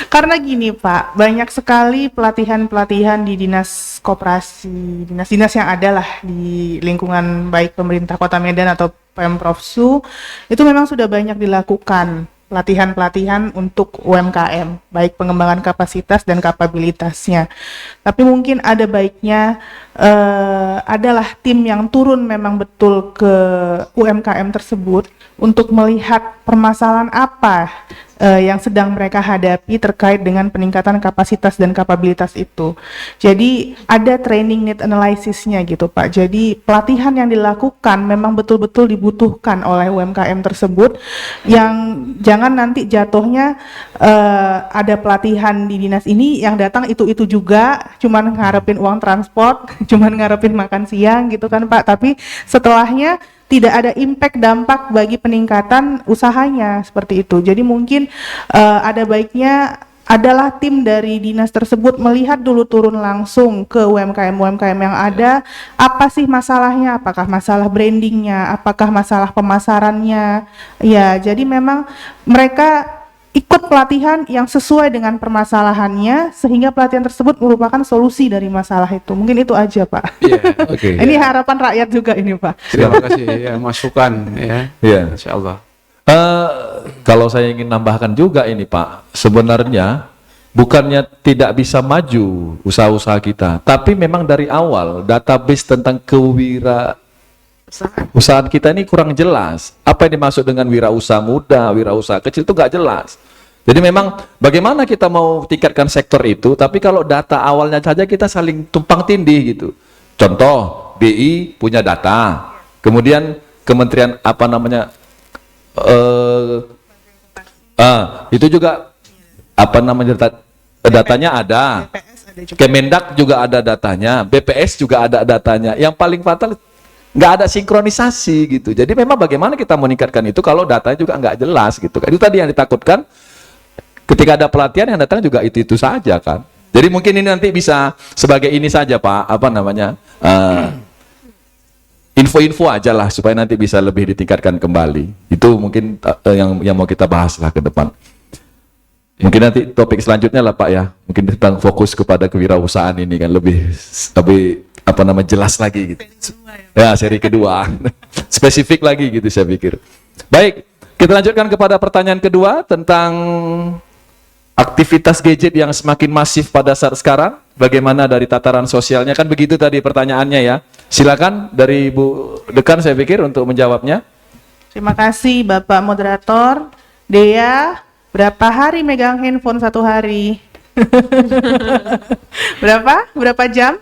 Karena gini Pak, banyak sekali pelatihan-pelatihan di dinas koperasi, dinas-dinas yang ada lah di lingkungan baik pemerintah Kota Medan atau Pemprov Su, itu memang sudah banyak dilakukan pelatihan-pelatihan untuk UMKM, baik pengembangan kapasitas dan kapabilitasnya. Tapi mungkin ada baiknya adalah tim yang turun memang betul ke UMKM tersebut untuk melihat permasalahan apa yang sedang mereka hadapi terkait dengan peningkatan kapasitas dan kapabilitas itu. Jadi ada training need analysis-nya gitu Pak. Jadi pelatihan yang dilakukan memang betul-betul dibutuhkan oleh UMKM tersebut, yang jangan nanti jatuhnya ada pelatihan di dinas ini yang datang itu juga cuman ngarepin uang transport, cuman ngarepin makan siang gitu kan Pak, tapi setelahnya tidak ada impact dampak bagi peningkatan usahanya seperti itu. Jadi mungkin ada baiknya adalah tim dari dinas tersebut melihat dulu turun langsung ke UMKM yang ada, apa sih masalahnya, apakah masalah brandingnya, apakah masalah pemasarannya. Ya, jadi memang mereka ikut pelatihan yang sesuai dengan permasalahannya sehingga pelatihan tersebut merupakan solusi dari masalah itu. Mungkin itu aja Pak. Oke. Ini harapan rakyat juga ini Pak. Terima kasih ya masukan ya. Iya. Insyaallah. Kalau saya ingin nambahkan juga ini Pak, sebenarnya bukannya tidak bisa maju usaha-usaha kita, tapi memang dari awal database tentang usahaan kita ini kurang jelas. Apa yang dimaksud dengan wirausaha muda, wirausaha kecil itu nggak jelas. Jadi memang bagaimana kita mau tingkatkan sektor itu, tapi kalau data awalnya saja kita saling tumpang tindih gitu. Contoh, BI punya data, kemudian Kementerian itu juga datanya ada. Kemendak juga ada datanya, BPS juga ada datanya. Yang paling fatal nggak ada sinkronisasi gitu. Jadi memang bagaimana kita meningkatkan itu kalau datanya juga nggak jelas gitu. Itu tadi yang ditakutkan. Ketika ada pelatihan yang datang juga itu saja kan. Jadi mungkin ini nanti bisa sebagai ini saja Pak, info-info aja lah supaya nanti bisa lebih ditingkatkan kembali. Itu mungkin yang mau kita bahas lah ke depan. Mungkin nanti topik selanjutnya lah Pak ya, mungkin tentang fokus kepada kewirausahaan ini kan lebih jelas lagi gitu. Ya, seri kedua. Spesifik lagi gitu saya pikir. Baik, kita lanjutkan kepada pertanyaan kedua tentang aktivitas gadget yang semakin masif pada saat sekarang. Bagaimana dari tataran sosialnya, kan begitu tadi pertanyaannya ya. Silakan dari Bu Dekan saya pikir untuk menjawabnya. Terima kasih Bapak Moderator. Dea, berapa hari megang handphone satu hari? Berapa jam?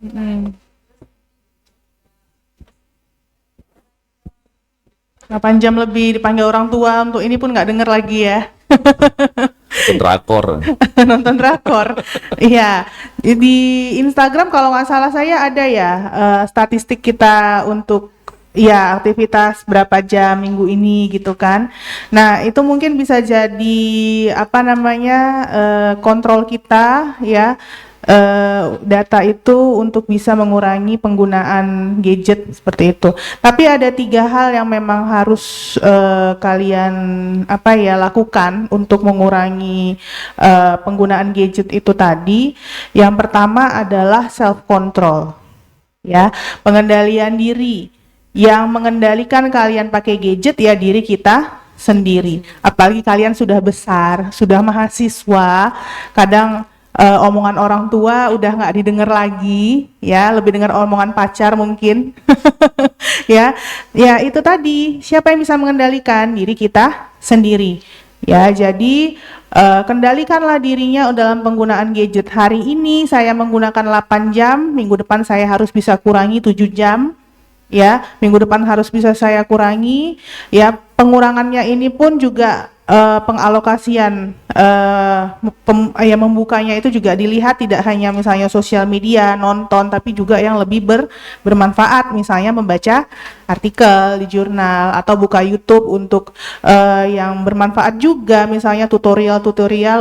Hmm. 8 jam lebih, dipanggil orang tua untuk ini pun nggak denger lagi ya. Drakor. Nonton drakor. Iya, di Instagram kalau nggak salah saya ada ya statistik kita untuk ya aktivitas berapa jam minggu ini gitu kan. Nah itu mungkin bisa jadi kontrol kita ya. Data itu untuk bisa mengurangi penggunaan gadget seperti itu. Tapi ada 3 hal yang memang harus kalian lakukan untuk mengurangi penggunaan gadget itu tadi. Yang pertama adalah self control, ya, pengendalian diri. Yang mengendalikan kalian pakai gadget ya diri kita sendiri. Apalagi kalian sudah besar, sudah mahasiswa, kadang omongan orang tua udah nggak didengar lagi, ya lebih dengar omongan pacar mungkin. ya itu tadi, siapa yang bisa mengendalikan diri kita sendiri, ya. Jadi kendalikanlah dirinya dalam penggunaan gadget. Hari ini saya menggunakan 8 jam, minggu depan saya harus bisa kurangi 7 jam, ya, minggu depan harus bisa saya kurangi, ya. Pengurangannya ini pun juga pengalokasian membukanya itu juga dilihat, tidak hanya misalnya sosial media, nonton, tapi juga yang lebih bermanfaat, misalnya membaca artikel di jurnal atau buka YouTube untuk yang bermanfaat juga, misalnya tutorial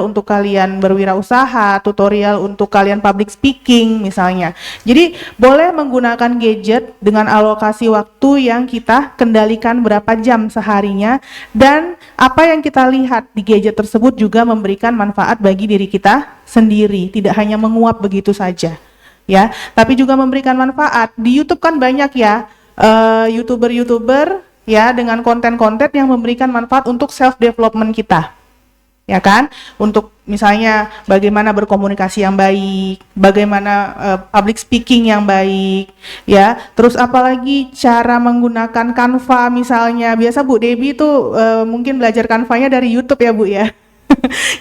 untuk kalian berwirausaha, tutorial untuk kalian public speaking misalnya. Jadi boleh menggunakan gadget dengan alokasi waktu yang kita kendalikan berapa jam seharinya, dan apa yang kita lihat di gadget tersebut juga memberikan manfaat bagi diri kita sendiri, tidak hanya menguap begitu saja, ya, tapi juga memberikan manfaat. Di YouTube kan banyak ya YouTuber ya dengan konten-konten yang memberikan manfaat untuk self development kita, ya kan, untuk misalnya bagaimana berkomunikasi yang baik, bagaimana public speaking yang baik, ya. Terus apalagi cara menggunakan Canva misalnya. Biasa Bu Debbie itu mungkin belajar Canva-nya dari YouTube ya Bu ya.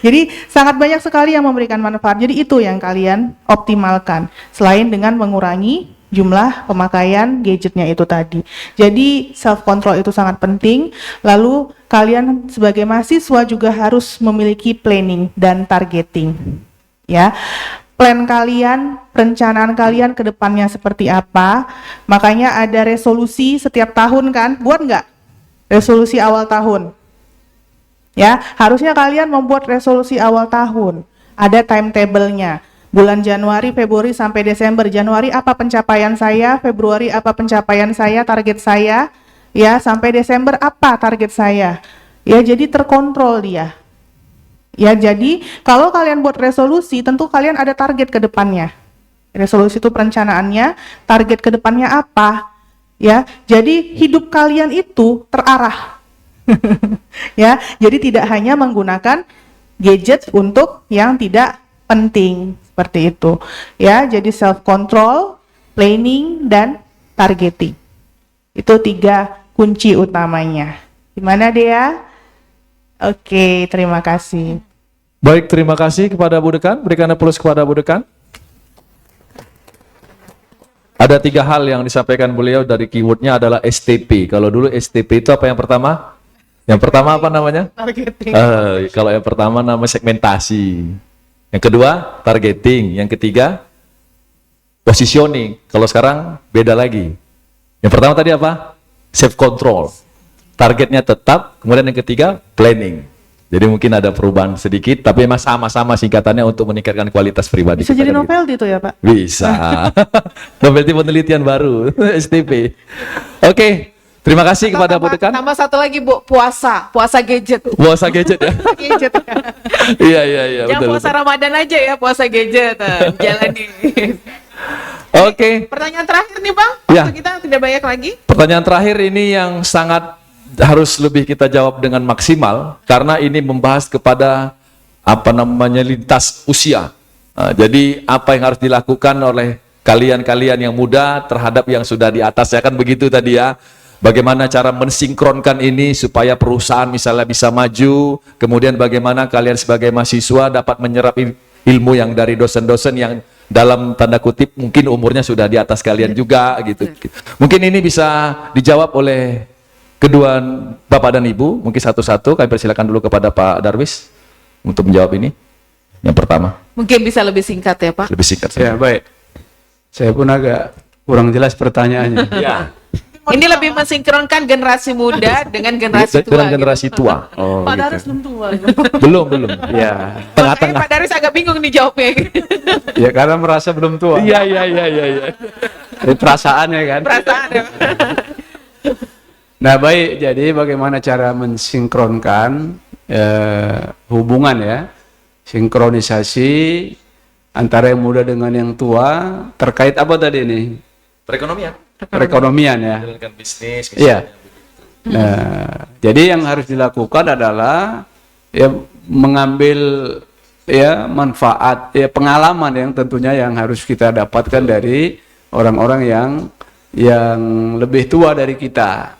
Jadi sangat banyak sekali yang memberikan manfaat. Jadi itu yang kalian optimalkan, selain dengan mengurangi jumlah pemakaian gadgetnya itu tadi. Jadi self control itu sangat penting. Lalu kalian sebagai mahasiswa juga harus memiliki planning dan targeting, ya. Plan kalian, perencanaan kalian ke depannya seperti apa. Makanya ada resolusi setiap tahun kan, buat nggak? Resolusi awal tahun, ya. Harusnya kalian membuat resolusi awal tahun, ada timetable-nya. Bulan Januari, Februari sampai Desember. Januari apa pencapaian saya, Februari apa pencapaian saya, target saya, ya, sampai Desember apa target saya. Ya, jadi terkontrol dia. Ya, jadi kalau kalian buat resolusi, tentu kalian ada target ke depannya. Resolusi itu perencanaannya, target ke depannya apa? Ya, jadi hidup kalian itu terarah. Ya, jadi tidak hanya menggunakan gadget untuk yang tidak penting, seperti itu, ya. Jadi self control, planning, dan targeting, itu 3 kunci utamanya. Gimana Dea? Oke, terima kasih. Baik, terima kasih kepada Bu Dekan. Berikan aplaus kepada Bu Dekan. Ada 3 hal yang disampaikan beliau, dari keywordnya adalah STP. Kalau dulu STP itu apa yang pertama? Yang pertama apa namanya? Targeting. Kalau yang pertama nama segmentasi. Yang kedua targeting. Yang ketiga positioning. Kalau sekarang beda lagi. Yang pertama tadi apa? Self control. Targetnya tetap. Kemudian yang ketiga planning. Jadi mungkin ada perubahan sedikit, tapi memang sama-sama singkatannya untuk meningkatkan kualitas pribadi. Bisa kita jadi kan gitu. novelty itu ya Pak? Bisa. Novelty penelitian baru, STP. Oke, terima kasih kepada Bu Dekan. Tambah satu lagi Bu, puasa gadget. Puasa gadget ya. Gadget. Iya, Jangan betul. puasa Ramadan aja ya, puasa gadget. Jalani. Oke. Pertanyaan terakhir nih Bang, Ya. waktu kita tidak banyak lagi. Pertanyaan terakhir ini yang sangat harus lebih kita jawab dengan maksimal karena ini membahas kepada lintas usia. Jadi apa yang harus dilakukan oleh kalian-kalian yang muda terhadap yang sudah di atas, ya kan begitu tadi ya. Bagaimana cara mensinkronkan ini supaya perusahaan misalnya bisa maju, kemudian bagaimana kalian sebagai mahasiswa dapat menyerap ilmu yang dari dosen-dosen yang dalam tanda kutip mungkin umurnya sudah di atas kalian juga gitu. Mungkin ini bisa dijawab oleh kedua Bapak dan Ibu, mungkin satu-satu. Kami persilakan dulu kepada Pak Darwis untuk menjawab ini. Yang pertama. Mungkin bisa lebih singkat ya Pak. Lebih singkat. Ya, baik. Saya pun agak kurang jelas pertanyaannya. Ya. Ini lebih mensinkronkan generasi muda dengan generasi tua. Dengan generasi tua. Oh, Pak gitu. Darwis belum tua. Belum. Ya, Makanya Pak Darwis agak bingung nih jawabnya. ya karena merasa belum tua. Iya. Ini perasaannya kan. Perasaan ya. Nah, baik. Jadi bagaimana cara mensinkronkan hubungan ya, sinkronisasi antara yang muda dengan yang tua terkait apa tadi ini? Perekonomian ya. Menjalankan bisnis. Iya. Nah, jadi yang harus dilakukan adalah ya mengambil ya manfaat ya pengalaman yang tentunya yang harus kita dapatkan dari orang-orang yang lebih tua dari kita.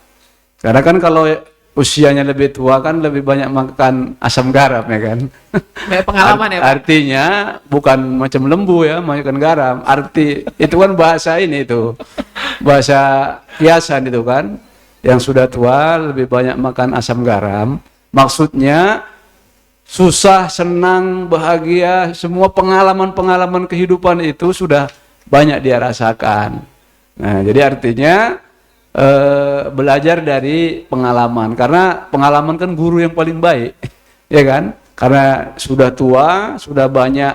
Karena kan kalau usianya lebih tua kan lebih banyak makan asam garam ya kan. Banyak pengalaman ya Pak. Artinya bukan macam lembu ya makan garam. Arti itu kan bahasa ini itu. Bahasa kiasan itu kan. Yang sudah tua lebih banyak makan asam garam. Maksudnya susah, senang, bahagia, semua pengalaman-pengalaman kehidupan itu sudah banyak dia rasakan. Nah, jadi artinya belajar dari pengalaman, karena pengalaman kan guru yang paling baik, ya kan? Karena sudah tua, sudah banyak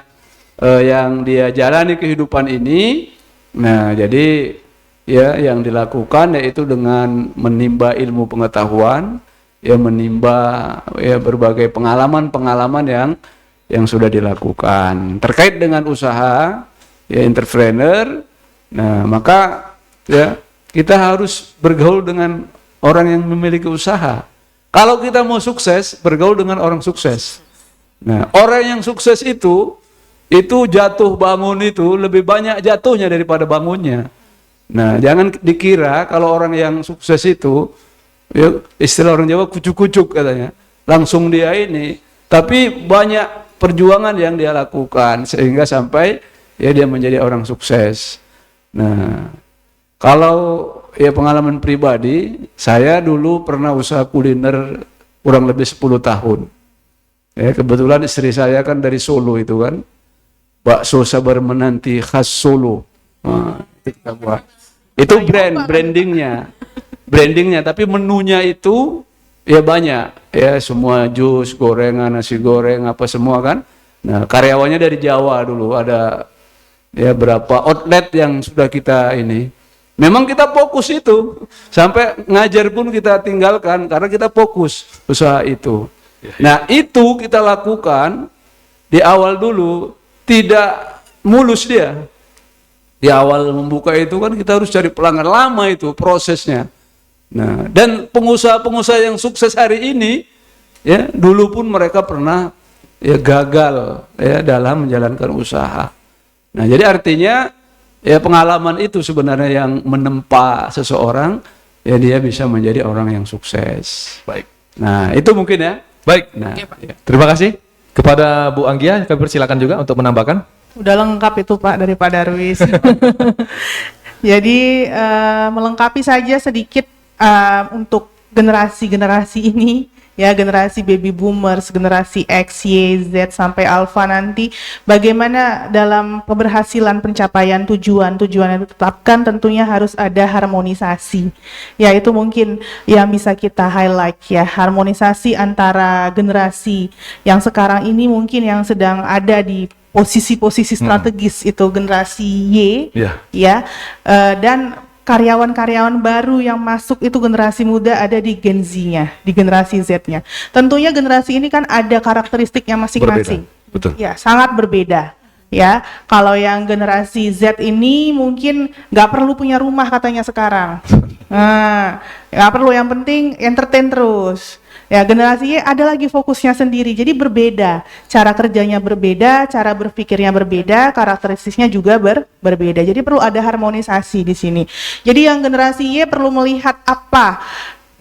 yang dia jalani kehidupan ini. Nah, jadi ya yang dilakukan yaitu dengan menimba ilmu pengetahuan, ya menimba ya berbagai pengalaman-pengalaman yang sudah dilakukan terkait dengan usaha ya entrepreneur. Nah, maka ya kita harus bergaul dengan orang yang memiliki usaha. Kalau kita mau sukses, bergaul dengan orang sukses. Nah, orang yang sukses itu jatuh bangun itu lebih banyak jatuhnya daripada bangunnya. Nah, jangan dikira kalau orang yang sukses itu, ya, istilah orang Jawa kucuk-kucuk katanya, langsung dia ini. Tapi banyak perjuangan yang dia lakukan sehingga sampai ya dia menjadi orang sukses. Nah, kalau ya pengalaman pribadi, saya dulu pernah usaha kuliner kurang lebih 10 tahun. Ya, kebetulan istri saya kan dari Solo itu kan. Bakso Sabar Menanti khas Solo. Nah, itu kita buat. Itu brandingnya, tapi menunya itu ya banyak. Ya, semua jus, gorengan, nasi goreng, apa semua kan. Nah, karyawannya dari Jawa dulu, ada ya berapa outlet yang sudah kita ini. Memang kita fokus itu, sampai ngajar pun kita tinggalkan karena kita fokus usaha itu. Nah, itu kita lakukan di awal dulu, tidak mulus dia. Di awal membuka itu kan kita harus cari pelanggan, lama itu prosesnya. Nah, dan pengusaha-pengusaha yang sukses hari ini, ya dulu pun mereka pernah ya gagal ya dalam menjalankan usaha. Nah, jadi artinya ya pengalaman itu sebenarnya yang menempa seseorang, ya dia bisa menjadi orang yang sukses. Baik. Nah, itu mungkin ya. Baik. Nah, Oke, ya. Terima kasih kepada Bu Anggia. Kami persilakan juga untuk menambahkan. Udah lengkap itu Pak dari Pak Darwis. Jadi melengkapi saja sedikit untuk generasi-generasi ini ya generasi baby boomers, generasi X, Y, Z sampai alpha nanti, bagaimana dalam keberhasilan pencapaian tujuan yang ditetapkan tentunya harus ada harmonisasi. Ya, itu mungkin yang bisa kita highlight ya, harmonisasi antara generasi yang sekarang ini mungkin yang sedang ada di posisi-posisi strategis itu generasi Y, ya, dan karyawan-karyawan baru yang masuk itu generasi muda ada di Gen Z-nya, di generasi Z-nya. Tentunya generasi ini kan ada karakteristiknya masing-masing. Betul. Ya, sangat berbeda. Ya, kalau yang generasi Z ini mungkin nggak perlu punya rumah katanya sekarang. Nah, nggak perlu, yang penting entertain terus. Ya, generasi Y ada lagi fokusnya sendiri, jadi berbeda, cara kerjanya berbeda, cara berpikirnya berbeda, karakteristiknya juga berbeda. Jadi perlu ada harmonisasi di sini. Jadi yang generasi Y perlu melihat apa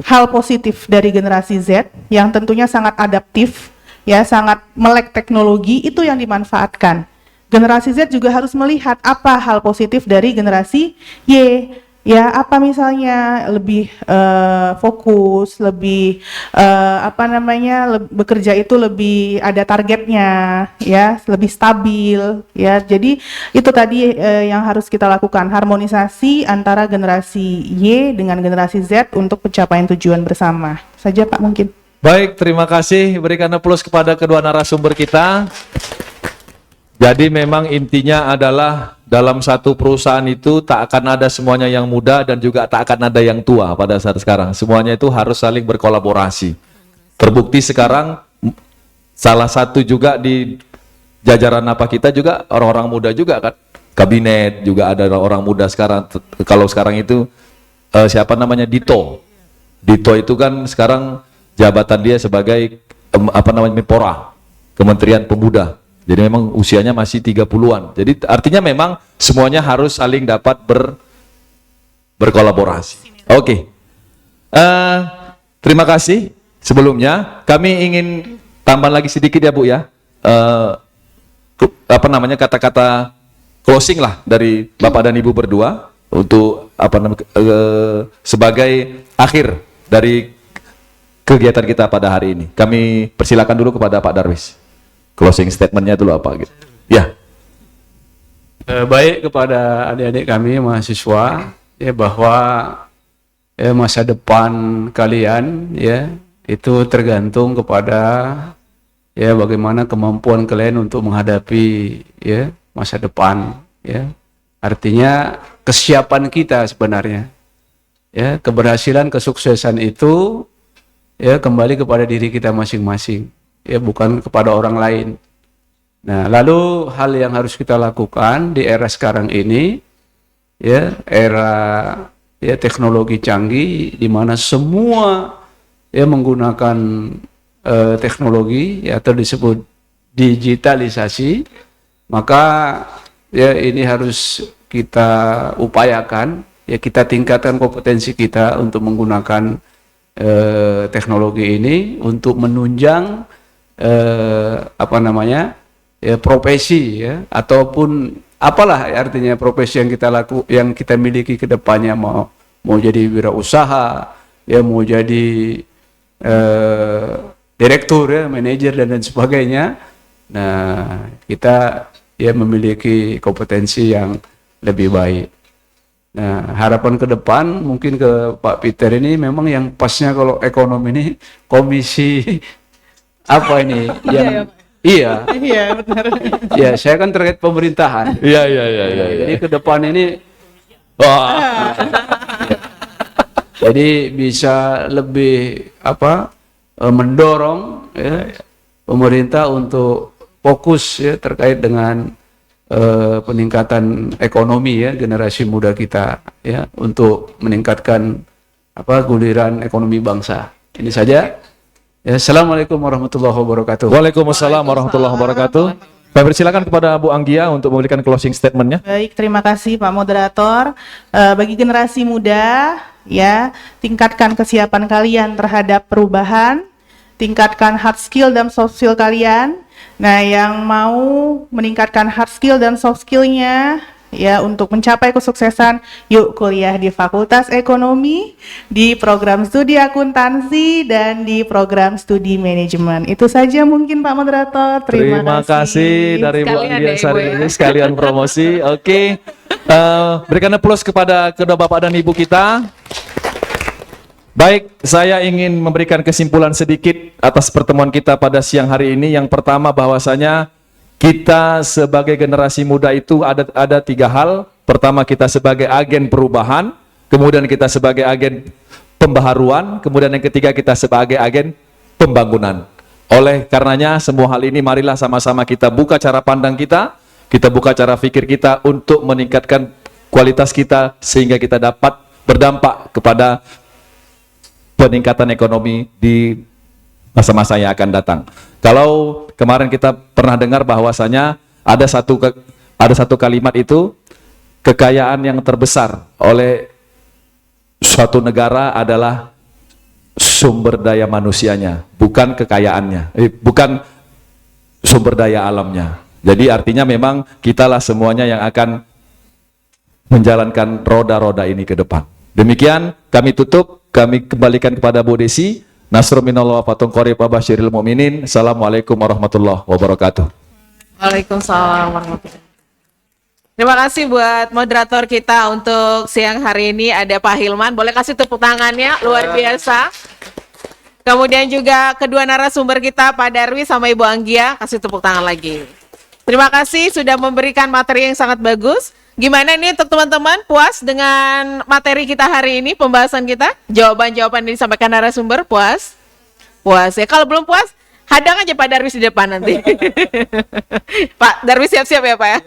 hal positif dari generasi Z yang tentunya sangat adaptif, ya, sangat melek teknologi, itu yang dimanfaatkan. Generasi Z juga harus melihat apa hal positif dari generasi Y. Ya, apa misalnya lebih fokus, lebih bekerja itu lebih ada targetnya, ya, lebih stabil, ya. Jadi itu tadi yang harus kita lakukan, harmonisasi antara generasi Y dengan generasi Z untuk pencapaian tujuan bersama. Saja Pak mungkin. Baik, terima kasih. Berikan aplaus kepada kedua narasumber kita. Jadi memang intinya adalah dalam satu perusahaan itu tak akan ada semuanya yang muda dan juga tak akan ada yang tua pada saat sekarang. Semuanya itu harus saling berkolaborasi. Terbukti sekarang salah satu juga di jajaran apa kita juga orang-orang muda juga kan. Kabinet juga ada orang muda sekarang. Kalau sekarang itu siapa namanya, Dito. Dito itu kan sekarang jabatan dia sebagai Menpora, Kementerian Pemuda. Jadi memang usianya masih 30-an. Jadi artinya memang semuanya harus saling dapat berkolaborasi. Oke. Terima kasih. Sebelumnya kami ingin tambah lagi sedikit ya Bu ya. Kata-kata closing lah dari Bapak dan Ibu berdua untuk sebagai akhir dari kegiatan kita pada hari ini. Kami persilakan dulu kepada Pak Darwis. Closing statementnya dulu apa gitu? Ya. Baik, kepada adik-adik kami mahasiswa, ya, bahwa masa depan kalian ya itu tergantung kepada ya bagaimana kemampuan kalian untuk menghadapi ya masa depan ya. Artinya kesiapan kita sebenarnya. Ya, keberhasilan, kesuksesan itu ya kembali kepada diri kita masing-masing. Ya, bukan kepada orang lain. Nah, lalu hal yang harus kita lakukan di era sekarang ini, ya, era ya teknologi canggih di mana semua ya menggunakan teknologi ya, atau disebut digitalisasi, maka ya ini harus kita upayakan, ya kita tingkatkan kompetensi kita untuk menggunakan teknologi ini untuk menunjang profesi ya, ataupun apalah artinya profesi yang kita miliki ke depannya, mau jadi wirausaha ya, mau jadi direktur ya, manajer dan lain sebagainya. Nah, kita ya memiliki kompetensi yang lebih baik. Nah, harapan ke depan mungkin ke Pak Peter ini memang yang pasnya kalau ekonomi ini komisi apa ini yang iya benar. Ya, saya kan terkait pemerintahan. Iya. Jadi ke depan ini jadi bisa lebih mendorong ya pemerintah untuk fokus ya terkait dengan peningkatan ekonomi ya generasi muda kita ya, untuk meningkatkan guliran ekonomi bangsa. Ini saja. Ya, Assalamualaikum warahmatullahi wabarakatuh. Waalaikumsalam warahmatullahi wabarakatuh. Saya persilakan kepada Bu Anggia untuk memberikan closing statementnya. Baik, terima kasih Pak Moderator. Bagi generasi muda, ya, tingkatkan kesiapan kalian terhadap perubahan, tingkatkan hard skill dan soft skill kalian. Nah, yang mau meningkatkan hard skill dan soft skillnya, ya untuk mencapai kesuksesan. Yuk kuliah di Fakultas Ekonomi, di program studi akuntansi, dan di program studi manajemen. Itu saja mungkin Pak Moderator. Terima kasih dari Bu Sekalian Anggia ya, Ibu, Sari ya. ini sekalian promosi. Oke. Berikan aplaus kepada kedua Bapak dan Ibu kita. Baik, saya ingin memberikan kesimpulan sedikit atas pertemuan kita pada siang hari ini. Yang pertama bahwasanya kita sebagai generasi muda itu ada 3 hal. Pertama, kita sebagai agen perubahan, kemudian kita sebagai agen pembaharuan, kemudian yang ketiga kita sebagai agen pembangunan. Oleh karenanya semua hal ini marilah sama-sama kita buka cara pandang kita buka cara pikir kita untuk meningkatkan kualitas kita sehingga kita dapat berdampak kepada peningkatan ekonomi di masa-masa yang akan datang. Kalau kemarin kita pernah dengar bahwasanya ada satu kalimat itu, kekayaan yang terbesar oleh suatu negara adalah sumber daya manusianya, bukan kekayaannya, bukan sumber daya alamnya. Jadi artinya memang kitalah semuanya yang akan menjalankan roda-roda ini ke depan. Demikian kami tutup, kami kembalikan kepada Bu Desi. Nasrul minallah wa fatun qarib wa basyiril mu'minin. Assalamualaikum warahmatullahi wabarakatuh. Waalaikumsalam warahmatullahi wabarakatuh. Terima kasih buat moderator kita untuk siang hari ini, ada Pak Hilman. Boleh kasih tepuk tangannya, luar biasa. Kemudian juga kedua narasumber kita, Pak Darwi sama Ibu Anggia, kasih tepuk tangan lagi. Terima kasih sudah memberikan materi yang sangat bagus. Gimana nih untuk teman-teman, puas dengan materi kita hari ini, pembahasan kita? Jawaban-jawaban yang disampaikan narasumber, puas? Puas ya. Kalau belum puas, hadang aja Pak Darwis di depan nanti. Pak Darwis siap-siap ya Pak ya.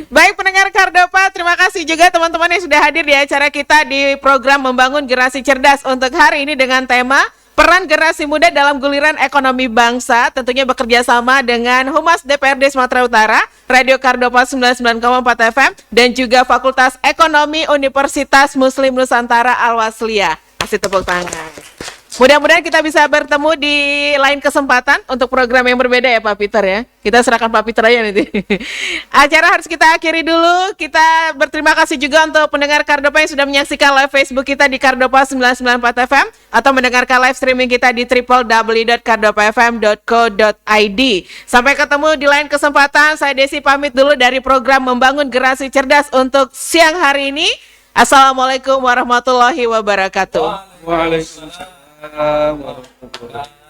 Baik pendengar Kardopa, terima kasih juga teman-teman yang sudah hadir di acara kita di program Membangun Generasi Cerdas untuk hari ini dengan tema Peran Generasi Muda dalam Guliran Ekonomi Bangsa, tentunya bekerja sama dengan Humas DPRD Sumatera Utara, Radio Kardopa 99,4 FM, dan juga Fakultas Ekonomi Universitas Muslim Nusantara Al-Wasliyah. Kasih tepuk tangan. Mudah-mudahan kita bisa bertemu di lain kesempatan untuk program yang berbeda ya Pak Peter ya. Kita serahkan Pak Peter aja nanti. Acara harus kita akhiri dulu. Kita berterima kasih juga untuk pendengar Kardopa yang sudah menyaksikan live Facebook kita di Kardopa 994 FM atau mendengarkan live streaming kita di www.kardopafm.co.id. Sampai ketemu di lain kesempatan. Saya Desi pamit dulu dari program Membangun Generasi Cerdas untuk siang hari ini. Assalamualaikum warahmatullahi wabarakatuh. Waalaikumsalam warahmatullahi wabarakatuh.